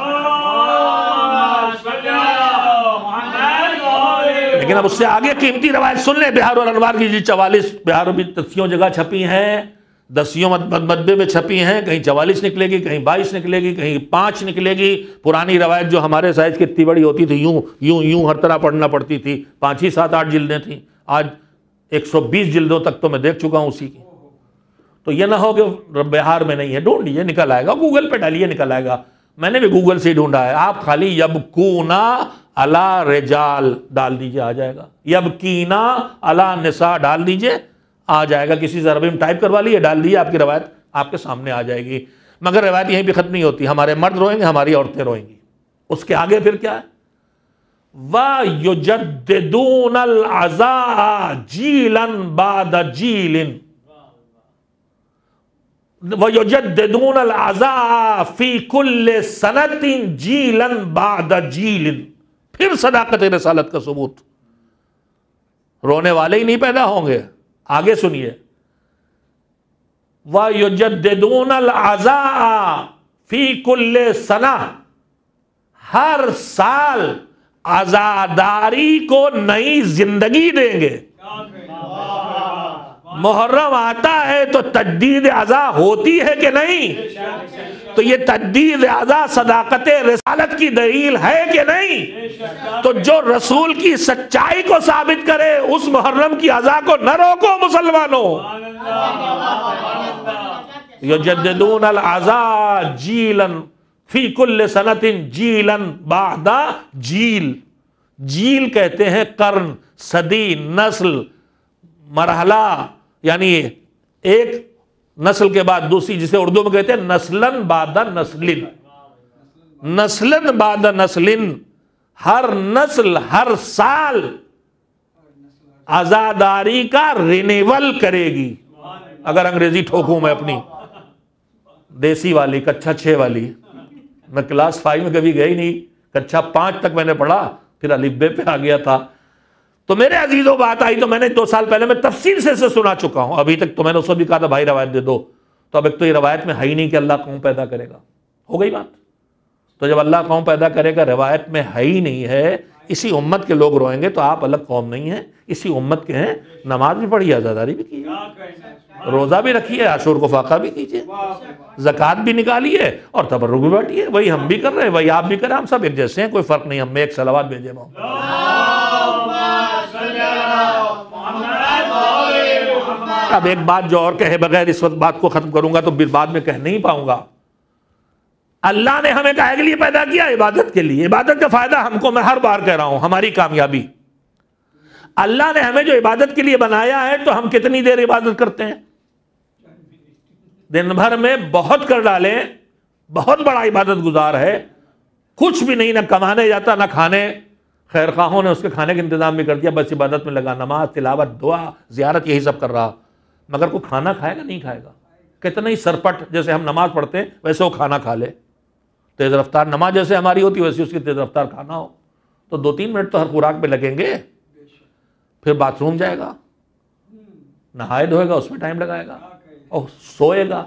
لیکن اب اس سے آگے قیمتی روایت سن لیں۔ بہار الانوار کی 44 بہار بھی 10 جگہ چھپی ہیں، 10 مطبعے میں چھپی ہیں، کہیں 44 نکلے گی، کہیں 22 نکلے گی، کہیں 5 نکلے گی۔ پرانی روایت جو ہمارے سائز کی اتنی بڑی ہوتی تھی، یوں ہر طرح پڑھنا پڑتی تھی، 5 ہی 7 8 جلدیں تھیں، آج 120 جلدوں تک تو میں دیکھ چکا ہوں اسی کی۔ تو یہ نہ ہو کہ بہار میں نہیں ہے، ڈھونڈ لیجیے نکل آئے گا، گوگل پہ ڈالیے نکل آئے گا، میں نے بھی گوگل سے ہی ڈھونڈا ہے۔ آپ خالی یبکونا علی رجال ڈال دیجئے، آ جائے گا، یبکینا علی نساء ڈال دیجئے، آ جائے گا، کسی سے عربی میں ٹائپ کروا لیے، ڈال دیے، آپ کی روایت آپ کے سامنے آ جائے گی۔ مگر روایت یہیں بھی ختم نہیں ہوتی، ہمارے مرد روئیں گے، ہماری عورتیں روئیں گی۔ اس کے آگے پھر کیا ہے؟ وَيُجَدِّدُونَ الْعَزَاءَ جِيلًا بَعْدَ جِيلٍ وَيُجَدِّدُونَ الْعَزَاءَ فِي كُلِّ سَنَةٍ جِيلًا بَعْدَ جِيلٍ۔ پھر صداقت رسالت کا ثبوت، رونے والے ہی نہیں پیدا ہوں گے۔ آگے سنیے، وَيُجَدِّدُونَ الْعَزَاءَ فِي كُلِّ سَنَةٍ، ہر سال عزاداری کو نئی زندگی دیں گے۔ محرم آتا ہے تو تجدید عزا ہوتی ہے کہ نہیں؟ تو یہ تجدید عزا صداقت رسالت کی دلیل ہے کہ نہیں؟ تو جو رسول کی سچائی کو ثابت کرے اس محرم کی عزا کو نہ روکو مسلمانوں۔ یجددون العزا جیلا فی کل سنت جیلا بعد جیل، جیل کہتے ہیں قرن، صدی، نسل، مرحلہ، یعنی ایک نسل کے بعد دوسری، جسے اردو میں کہتے ہیں نسلن بعد نسلن، نسلن بعد نسلن، ہر نسل ہر سال عزاداری کا رینیول کرے گی۔ اگر انگریزی ٹھوکوں میں اپنی دیسی والی، کچھا 6 والی، میں کلاس 5 میں کبھی گئی نہیں، کچھا 5 تک میں نے پڑھا، پھر الف بے پہ آ گیا تھا۔ تو میرے عزیزوں بات آئی تو میں نے 2 سال پہلے میں تفصیل سے سنا چکا ہوں، ابھی تک تو میں نے اس کو بھی کہا تھا بھائی روایت دے دو، تو اب ایک تو یہ روایت میں ہے ہی نہیں کہ اللہ قوم پیدا کرے گا، ہو گئی بات۔ تو جب اللہ قوم پیدا کرے گا روایت میں ہے ہی نہیں ہے، اسی امت کے لوگ روئیں گے، تو آپ الگ قوم نہیں ہیں، اسی امت کے ہیں۔ نماز بھی پڑھیے، عزاداری بھی کیجیے، روزہ بھی رکھیے، عاشور کو فاقہ بھی کیجیے، زکوٰۃ بھی نکالیے، اور تبرک بھی بانٹیے۔ وہی ہم بھی کر رہے ہیں، وہی آپ بھی کریں، ہم سب ایک جیسے ہیں، کوئی فرق نہیں، ہم میں ایک صلوات بھیجے محمد۔ اب ایک بات جو اور کہے بغیر اس وقت بات کو ختم کروں گا تو بعد میں کہہ نہیں پاؤں گا۔ اللہ نے ہمیں کاہے کے لیے پیدا کیا؟ عبادت کے لیے۔ عبادت کا فائدہ ہم کو، میں ہر بار کہہ رہا ہوں، ہماری کامیابی۔ اللہ نے ہمیں جو عبادت کے لیے بنایا ہے تو ہم کتنی دیر عبادت کرتے ہیں؟ دن بھر میں بہت کر ڈالیں، بہت بڑا عبادت گزار ہے، کچھ بھی نہیں، نہ کمانے جاتا نہ کھانے، خیر خواہوں نے اس کے کھانے کا انتظام بھی کر دیا، بس عبادت میں لگا، نماز، تلاوت، دعا، زیارت، یہی سب کر رہا، مگر کوئی کھانا کھائے گا؟ نہیں کھائے گا۔ کتنا ہی سرپٹ، جیسے ہم نماز پڑھتے ہیں ویسے وہ کھانا کھا لے، تیز رفتار نماز جیسے ہماری ہوتی ہے ویسے اس کی تیز رفتار کھانا ہو، تو 2-3 منٹ تو ہر خوراک پہ لگیں گے، پھر باتھ روم جائے گا، نہائے دھوئے گا، اس میں ٹائم لگائے گا، اور سوئے گا۔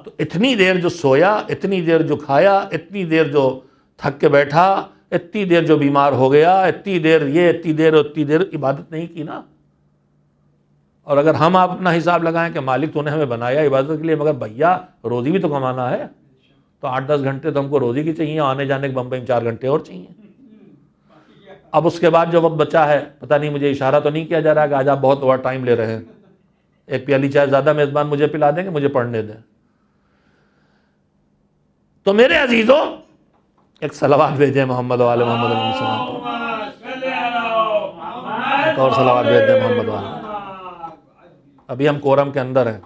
تو اتنی دیر جو سویا، اتنی دیر جو کھایا، اتنی دیر جو تھک کے بیٹھا، اتنی دیر جو بیمار ہو گیا، اتنی دیر یہ، اتنی دیر اتنی دیر عبادت نہیں کی نا۔ اور اگر ہم اپنا حساب لگائیں کہ مالک تو نے ہمیں بنایا عبادت کے لیے، مگر بھیا روزی بھی تو کمانا ہے، تو 8-10 گھنٹے تو ہم کو روزی کی چاہیے، آنے جانے کے بمبئی میں 4 گھنٹے اور چاہیے۔ اب اس کے بعد جو وقت بچا ہے، پتہ نہیں مجھے اشارہ تو نہیں کیا جا رہا کہ آج آپ بہت اوور ٹائم لے رہے ہیں، ایک پیالی چائے زیادہ میزبان مجھے پلا دیں گے، مجھے پڑھنے دیں۔ تو میرے عزیزوں، ایک صلوات بھیجیں محمد وآل محمد علیہ السلام پر، ایک اور صلوات بھیج دیں محمد وآل۔ ابھی ہم کورم کے اندر ہیں،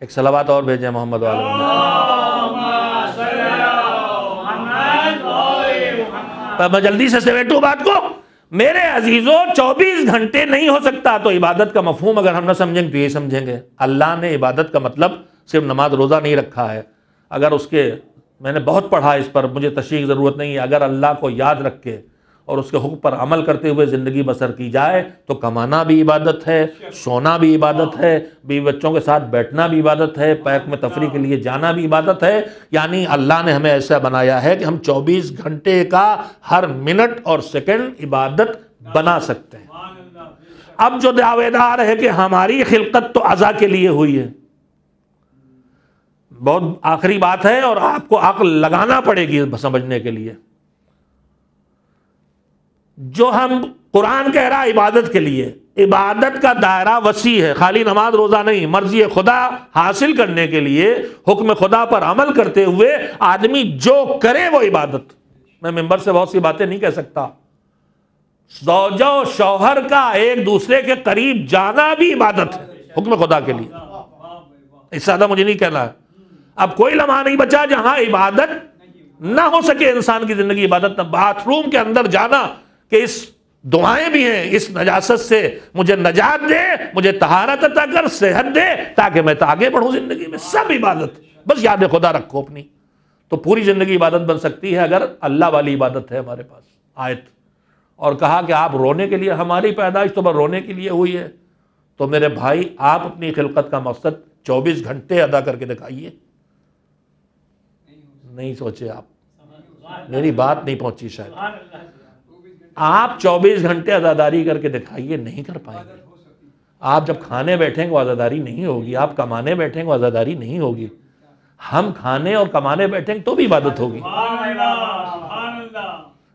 ایک صلوات اور بھیجیں محمد وآل محمد۔ میں جلدی سے سمیٹوں بات کو۔ میرے عزیزوں، 24 گھنٹے نہیں ہو سکتا، تو عبادت کا مفہوم اگر ہم نہ سمجھیں گے تو یہ سمجھیں گے اللہ نے عبادت کا مطلب صرف نماز روزہ نہیں رکھا ہے۔ اگر اس کے، میں نے بہت پڑھا اس پر، مجھے تشریح کی ضرورت نہیں ہے، اگر اللہ کو یاد رکھ کے اور اس کے حکم پر عمل کرتے ہوئے زندگی بسر کی جائے تو کمانا بھی عبادت ہے، سونا بھی عبادت ہے، بیوی بچوں کے ساتھ بیٹھنا بھی عبادت ہے، پیک میں تفریح کے لیے جانا بھی عبادت ہے۔ یعنی اللہ نے ہمیں ایسا بنایا ہے کہ ہم 24 گھنٹے کا ہر منٹ اور سیکنڈ عبادت بنا سکتے ہیں۔ اب جو دعوے دار ہے کہ ہماری خلقت تو عزا کے لیے ہوئی ہے، بہت آخری بات ہے اور آپ کو عقل لگانا پڑے گی سمجھنے کے لیے۔ جو ہم قرآن کہہ رہا عبادت کے لیے، عبادت کا دائرہ وسیع ہے، خالی نماز روزہ نہیں، مرضی خدا حاصل کرنے کے لیے حکم خدا پر عمل کرتے ہوئے آدمی جو کرے وہ عبادت۔ میں ممبر سے بہت سی باتیں نہیں کہہ سکتا، زوجہ و شوہر کا ایک دوسرے کے قریب جانا بھی عبادت ہے حکم خدا کے لیے، اس سے زیادہ مجھے نہیں کہنا ہے۔ اب کوئی لمحہ نہیں بچا جہاں عبادت نہ ہو سکے، انسان کی زندگی عبادت نہ۔ باتھ روم کے اندر جانا کہ اس دعائیں بھی ہیں، اس نجاست سے مجھے نجات دے، مجھے طہارت عطا کر، صحت دے تاکہ میں آگے بڑھوں زندگی میں، سب عبادت۔ بس یاد خدا رکھو اپنی، تو پوری زندگی عبادت بن سکتی ہے اگر اللہ والی عبادت ہے ہمارے پاس۔ آیت اور کہا کہ آپ رونے کے لیے، ہماری پیدائش تو بس رونے کے لیے ہوئی ہے، تو میرے بھائی آپ اپنی خلقت کا مقصد 24 گھنٹے ادا کر کے دکھائیے۔ نہیں سوچے آپ، میری بات نہیں پہنچی شاید۔ آپ 24 گھنٹے عزاداری کر کے دکھائیے، نہیں کر پائیں گے۔ آپ جب کھانے بیٹھیں گے وہ عزاداری نہیں ہوگی، آپ کمانے بیٹھیں گے وہ عزاداری نہیں ہوگی۔ ہم کھانے اور کمانے بیٹھیں گے تو بھی عبادت ہوگی۔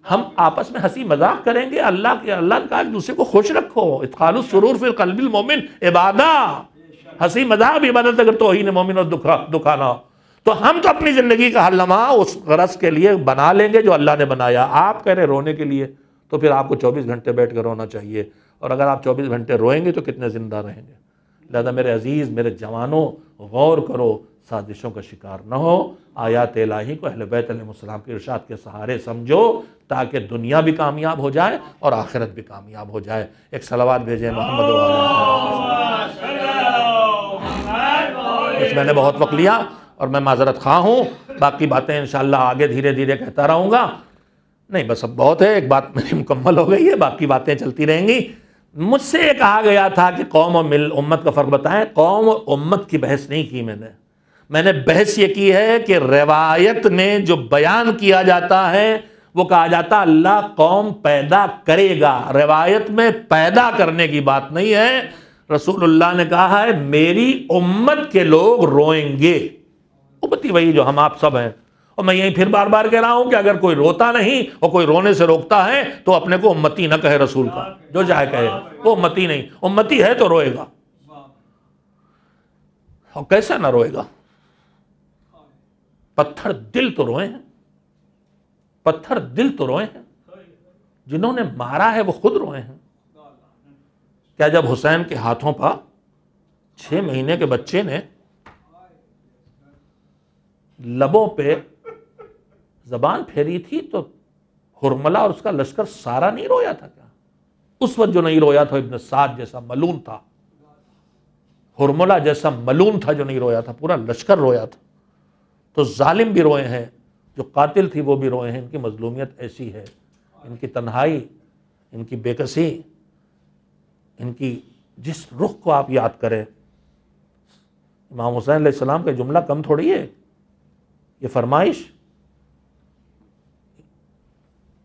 ہم آپس میں ہنسی مذاق کریں گے، اللہ کا ایک دوسرے کو خوش رکھو، ادخال السرور فی قلب المومن عبادہ، ہنسی مذاق بھی عبادت اگر توہین مومن اور دکھانا ہو۔ تو ہم تو اپنی زندگی کا ہر لمحہ اس غرض کے لیے بنا لیں گے جو اللہ نے بنایا۔ آپ کہہ رہے رونے کے لیے، تو پھر آپ کو 24 گھنٹے بیٹھ کر رونا چاہیے، اور اگر آپ 24 گھنٹے روئیں گے تو کتنے زندہ رہیں گے۔ لہذا میرے عزیز، میرے جوانوں، غور کرو، سازشوں کا شکار نہ ہو، آیات الہی کو اہل بیت علیہ السلام کے ارشاد کے سہارے سمجھو تاکہ دنیا بھی کامیاب ہو جائے اور آخرت بھی کامیاب ہو جائے۔ ایک صلوات بھیجیں محمد اس میں نے بہت وقت لیا اور میں معذرت خواہ ہوں، باقی باتیں انشاءاللہ آگے دھیرے دھیرے کہتا رہوں گا۔ نہیں بس اب بہت ہے، ایک بات میری مکمل ہو گئی ہے، باقی باتیں چلتی رہیں گی۔ مجھ سے یہ کہا گیا تھا کہ قوم اور امت کا فرق بتائیں۔ قوم اور امت کی بحث نہیں کی میں نے بحث یہ کی ہے کہ روایت میں جو بیان کیا جاتا ہے وہ کہا جاتا اللہ قوم پیدا کرے گا، روایت میں پیدا کرنے کی بات نہیں ہے۔ رسول اللہ نے کہا ہے میری امت کے لوگ روئیں گے، امتی وہی جو ہم آپ سب ہیں۔ اور میں یہی پھر بار بار کہہ رہا ہوں کہ اگر کوئی روتا نہیں اور کوئی رونے سے روکتا ہے تو اپنے کو امتی نہ کہے، رسول کا جو چاہے کہے، وہ امتی نہیں، امتی ہے تو روئے گا۔ اور کیسا نہ روئے گا؟ پتھر دل تو روئے ہیں، پتھر دل تو روئے ہیں، جنہوں نے مارا ہے وہ خود روئے ہیں۔ کیا جب حسین کے ہاتھوں پر 6 مہینے کے بچے نے لبوں پہ زبان پھیری تھی تو ہرملہ اور اس کا لشکر سارا نہیں رویا تھا کیا؟ اس وقت جو نہیں رویا تھا ابن سعد جیسا ملون تھا، ہرملہ جیسا ملون تھا جو نہیں رویا تھا، پورا لشکر رویا تھا۔ تو ظالم بھی روئے ہیں، جو قاتل تھی وہ بھی روئے ہیں۔ ان کی مظلومیت ایسی ہے، ان کی تنہائی، ان کی بے کسی، ان کی جس رخ کو آپ یاد کریں۔ امام حسین علیہ السلام کا جملہ کم تھوڑی ہے، یہ فرمائش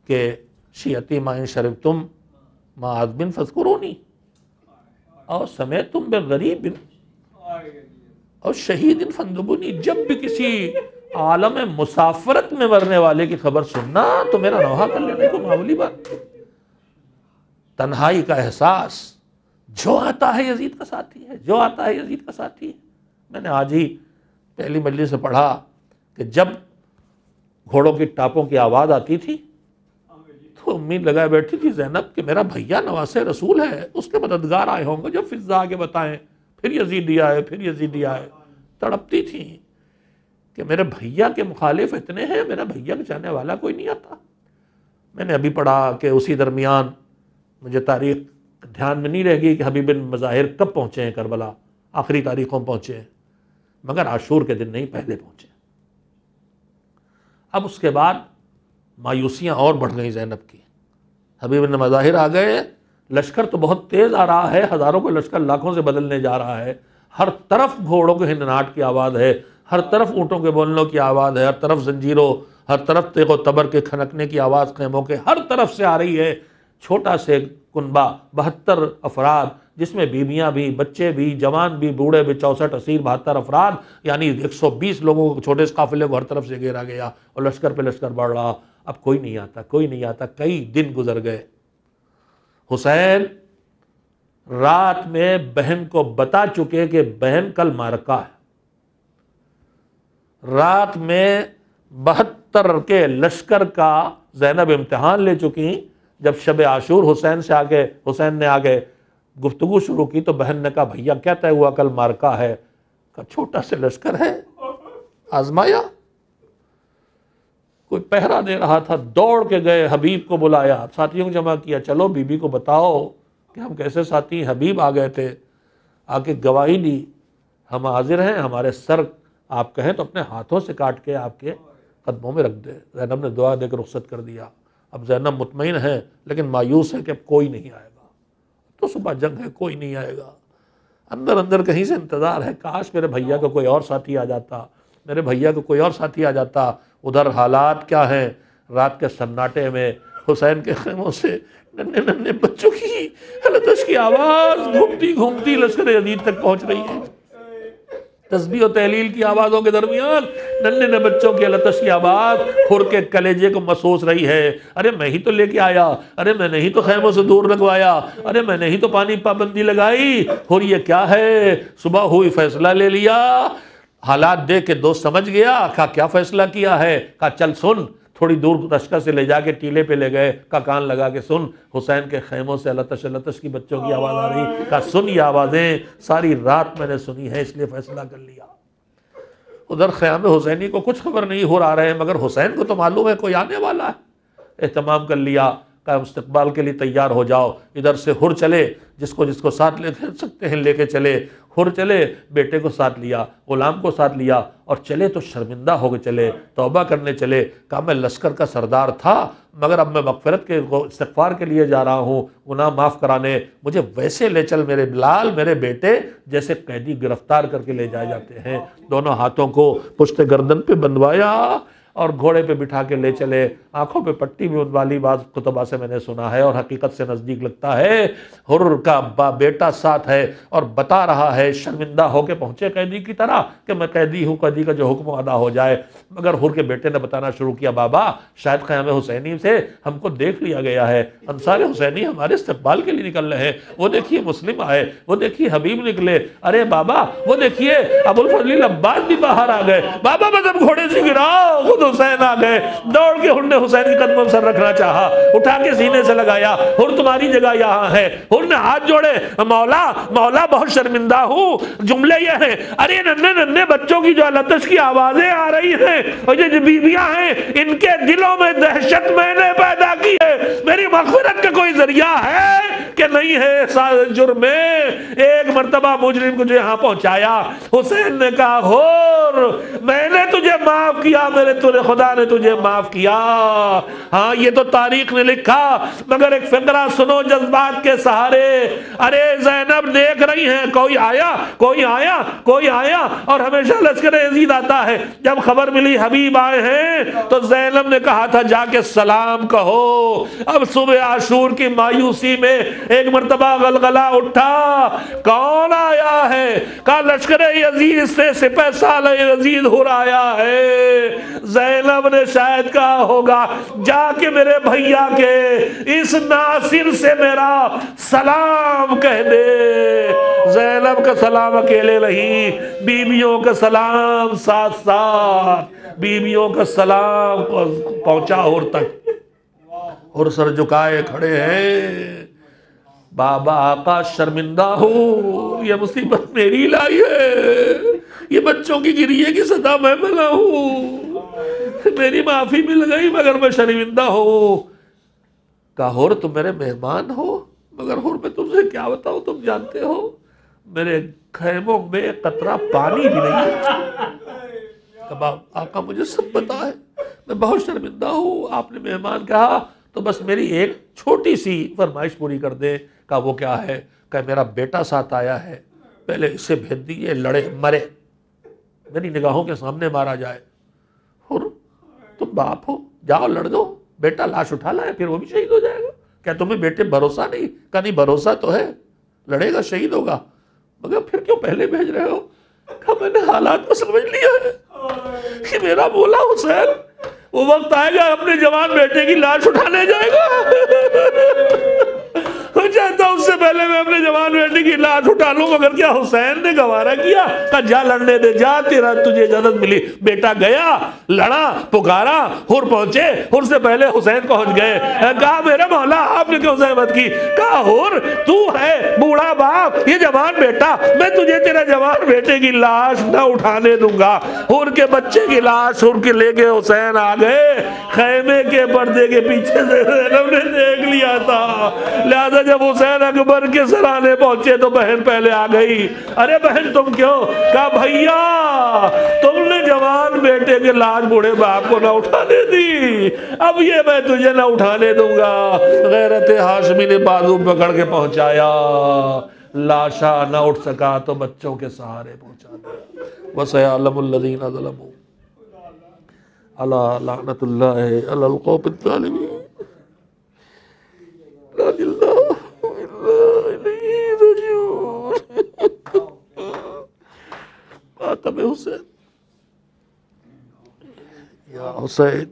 کہ شیعتی ما ان شربتم ما عذب فاذکرونی اور سمیتم بالغریب اور شہید فاندبونی، جب بھی کسی عالم مسافرت میں مرنے والے کی خبر سننا تو میرا نوحہ کر لینے کو معمولی بات۔ تنہائی کا احساس جو آتا ہے یزید کا ساتھی ہے، جو آتا ہے یزید کا ساتھی ہے۔ میں نے آج ہی پہلی مجلس سے پڑھا کہ جب گھوڑوں کی ٹاپوں کی آواز آتی تھی تو امید لگائے بیٹھی تھی زینب کہ میرا بھیا نواسے رسول ہے، اس کے مددگار آئے ہوں گے، جب فضا آگے بتائیں پھر یزیدی آئے، پھر یزیدی آئے۔ تڑپتی تھی کہ میرے بھیا کے مخالف اتنے ہیں، میرا بھیا کے چاہنے والا کوئی نہیں آتا۔ میں نے ابھی پڑھا کہ اسی درمیان، مجھے تاریخ دھیان میں نہیں رہ گئی کہ حبیب بن مظاہر کب پہنچے ہیں کربلا، آخری تاریخوں پہنچے ہیں، مگر عاشور کے دن نہیں، پہلے پہنچے۔ اب اس کے بعد مایوسیاں اور بڑھ گئیں زینب کی۔ حبیب بن مظاہر آ گئے، لشکر تو بہت تیز آ رہا ہے، ہزاروں کو لشکر لاکھوں سے بدلنے جا رہا ہے، ہر طرف گھوڑوں کے ہنہناٹ کی آواز ہے، ہر طرف اونٹوں کے بولنوں کی آواز ہے، ہر طرف زنجیروں، ہر طرف تیغ و تبر کے کھنکنے کی آواز خیموں کے ہر طرف سے آ رہی ہے۔ چھوٹا سے کنبہ 72 افراد، جس میں بیویاں بھی، بچے بھی، جوان بھی، بوڑھے بھی، 64 اسیر 72 افراد، یعنی 120 لوگوں کو، چھوٹے سے قافلے کو ہر طرف سے گھیرا گیا اور لشکر پہ لشکر بڑھ رہا۔ اب کوئی نہیں آتا، کوئی نہیں آتا، کئی دن گزر گئے۔ حسین رات میں بہن کو بتا چکے کہ بہن کل معرکہ ہے۔ رات میں 72 کے لشکر کا زینب امتحان لے چکی۔ جب شب عاشور حسین نے آگے گفتگو شروع کی تو بہن نے کہا بھیا کیا طے ہوا، کل معرکہ ہے؟ کہا چھوٹا سے لشکر ہے، آزمایا؟ کوئی پہرا دے رہا تھا، دوڑ کے گئے، حبیب کو بلایا، ساتھیوں کو جمع کیا، چلو بی بی کو بتاؤ کہ ہم کیسے ساتھی ہیں۔ حبیب آ گئے تھے، آ کے گواہی دی، ہم حاضر ہیں، ہمارے سر آپ کہیں تو اپنے ہاتھوں سے کاٹ کے آپ کے قدموں میں رکھ دے۔ زینب نے دعا دے کے رخصت کر دیا۔ اب زینب مطمئن ہے لیکن مایوس ہے کہ اب کوئی نہیں آئے گا، تو صبح جنگ ہے، کوئی نہیں آئے گا۔ اندر اندر کہیں سے انتظار ہے، کاش میرے بھیا کا کوئی اور ساتھی آ جاتا، میرے بھیا کو کوئی اور ساتھی آ جاتا۔ ادھر حالات کیا ہیں؟ رات کے سناٹے میں حسین کے خیموں سے ننھے ننھے بچوں کی لطش کی آواز گھومتی گھومتی لشکر یزید تک پہنچ رہی ہے۔ تسبیح و تحلیل کی آوازوں کے درمیان ننھے ننھے بچوں کی لطش کی آواز کھر کے کلیجے کو محسوس رہی ہے۔ ارے میں ہی تو لے کے آیا، ارے میں نے ہی تو خیموں سے دور لگوایا، ارے میں نے ہی تو پانی پابندی لگائی، اور یہ کیا ہے؟ صبح ہوئی فیصلہ لے لیا۔ حالات دیکھ کے دوست سمجھ گیا، کہا کیا فیصلہ کیا ہے؟ کہا چل سن۔ تھوڑی دور لشکر سے لے جا کے ٹیلے پہ لے گئے، کہا کان لگا کے سن، حسین کے خیموں سے لطش لطش کی بچوں کی آواز آ رہی۔ کہا سن یہ آوازیں ساری رات میں نے سنی ہے، اس لیے فیصلہ کر لیا۔ ادھر خیام حسینی کو کچھ خبر نہیں ہو رہا ہے، مگر حسین کو تو معلوم ہے کوئی آنے والا ہے۔ اہتمام کر لیا، کہا استقبال کے لیے تیار ہو جاؤ۔ ادھر سے ہر چلے، جس کو ساتھ لے سکتے ہیں لے کے چلے۔ ہر چلے، بیٹے کو ساتھ لیا، غلام کو ساتھ لیا، اور چلے تو شرمندہ ہو کے چلے، توبہ کرنے چلے۔ کہا میں لشکر کا سردار تھا، مگر اب میں مغفرت کے استغفار کے لیے جا رہا ہوں، گناہ معاف کرانے، مجھے ویسے لے چل میرے بلال، میرے بیٹے، جیسے قیدی گرفتار کر کے لے جائے جاتے ہیں۔ دونوں ہاتھوں کو پشت گردن پہ بندھوایا اور گھوڑے پہ بٹھا کے لے چلے۔ آنکھوں پہ پٹی بھی والی بعض کتبہ سے میں نے سنا ہے اور حقیقت سے نزدیک لگتا ہے۔ حر کا بیٹا ساتھ ہے اور بتا رہا ہے، شرمندہ ہو کے پہنچے قیدی کی طرح کہ میں قیدی ہوں، قیدی کا جو حکم ادا ہو جائے۔ مگر حر کے بیٹے نے بتانا شروع کیا، بابا شاید خیام حسینی سے ہم کو دیکھ لیا گیا ہے، انصار حسینی ہمارے استقبال کے لیے نکل رہے ہیں، وہ دیکھیے مسلم آئے، وہ دیکھیے حبیب نکلے، ارے بابا وہ دیکھیے ابو الفضل العباس بھی باہر آ گئے۔ بابا میں جب گھوڑے سے گرا خود حسین آ گئے، دوڑ کے حر نے حسین کے قدموں پر سر رکھنا چاہا، اٹھا کے سینے سے لگایا، حر تمہاری جگہ یہاں ہے۔ حر نے ہاتھ جوڑے، مولا مولا بہت شرمندہ ہوں۔ جملے یہ ہیں، ارے ننھے ننھے بچوں کی جو لطش کی آوازیں آ رہی ہیں اور یہ جو بیویاں ہیں، ان کے دلوں میں دہشت میں نے پیدا کی ہے، میری مغفرت کا کوئی ذریعہ ہے کہ نہیں ہے؟ جرم میں ایک مرتبہ مجرم کو جو یہاں پہنچایا۔ حسین نے کہا حر میں نے تجھے معاف کیا، خدا نے تجھے معاف کیا۔ ہاں یہ تو تاریخ نے لکھا، مگر ایک فقرہ سنو جذبات کے سہارے۔ ارے زینب دیکھ رہی ہیں کوئی آیا کوئی آیا کوئی آیا، اور ہمیشہ لشکر یزید آتا ہے۔ جب خبر ملی حبیب آئے ہیں تو زینب نے کہا تھا جا کے سلام کہو۔ اب صبح عاشور کی مایوسی میں ایک مرتبہ غلغلہ اٹھا، کون آیا ہے؟ کہا لشکر یزید سے سپہ سالار یزید آیا ہے۔ زینب نے شاید کہا ہوگا جا کے میرے بھیا کے اس ناصر سے میرا سلام کہہ دے۔ زینب کا سلام اکیلے نہیں، بیویوں کا سلام ساتھ ساتھ، بیویوں کا سلام پہنچا اور تک، اور سر جھکائے کھڑے ہیں۔ بابا آقا شرمندہ ہوں، یہ مصیبت میری لائی ہے، یہ بچوں کی گریے کی صدا میں ملا ہوں، میری معافی مل گئی مگر میں شرمندہ ہوں۔ کہا ہور تم میرے مہمان ہو، مگر ہور میں تم سے کیا بتاؤں، تم جانتے ہو میرے خیموں میں ایک قطرہ پانی بھی نہیں ہے۔ کہا آقا مجھے سب پتا ہے، میں بہت شرمندہ ہوں، آپ نے مہمان کہا تو بس میری ایک چھوٹی سی فرمائش پوری کر دے۔ کہا وہ کیا ہے؟ کہ میرا بیٹا ساتھ آیا ہے، پہلے اسے بھیج دیئے، لڑے مرے، میری نگاہوں کے سامنے مارا جائے۔ اور تم باپ ہو، جاؤ لڑ دو، بیٹا لاش اٹھا لائے، پھر وہ بھی شہید ہو جائے گا۔ کیا تمہیں بیٹے بھروسہ نہیں؟ کہا نہیں بھروسہ تو ہے، لڑے گا شہید ہوگا، مگر پھر کیوں پہلے بھیج رہے ہو؟ کہا میں نے حالات کو سمجھ لیا ہے کہ میرا مولا حسین وہ وقت آئے گا اپنے جوان بیٹے کی لاش اٹھانے جائے گا، وہ چاہتا اس سے پہلے میں اپنے جوان بیٹے کی لاش اٹھا لوں، مگر کیا حسین نے گوارا کیا؟ کہا جا لڑنے دے، جا تیرا تجھے اجازت ملی۔ بیٹا گیا، لڑا، پکارا، حر پہنچے، حر سے پہلے حسین پہنچ گئے۔ کہا میرے مولا آپ نے کیوں زحمت کی؟ کہا حر تو ہے بوڑھا باپ، یہ جوان بیٹا، میں تجھے تیرا جوان بیٹے کی لاش نہ اٹھانے دوں گا۔ حر کے بچے کی لاش حر کے لے کے حسین آ گئے، خیمے کے پردے کے پیچھے سے زینب نے دیکھ لیا تھا، لہذا جب حسین اکبر کے سرانے پہنچے تو بہن پہلے آ گئی۔ ارے بہن تم کیوں؟ کہا بھیا تم نے جوان بیٹے کے لاش بوڑھے باپ کو نہ اٹھانے دی، اب یہ میں تجھے نہ اٹھانے دوں گا۔ غیرت ہاشمی نے بازو پکڑ کے پہنچایا، لاشا نہ اٹھ سکا تو بچوں کے سہارے پہنچا دیا۔ وَسَيَعْلَمُ الَّذِينَ ظَلَمُوا أَلَا لَعْنَةُ اللَّهِ عَلَى الْقَوْمِ الظَّالِمِينَ۔ لا إله إلا إليه راجعون۔ ماتم حسین، یا حسین۔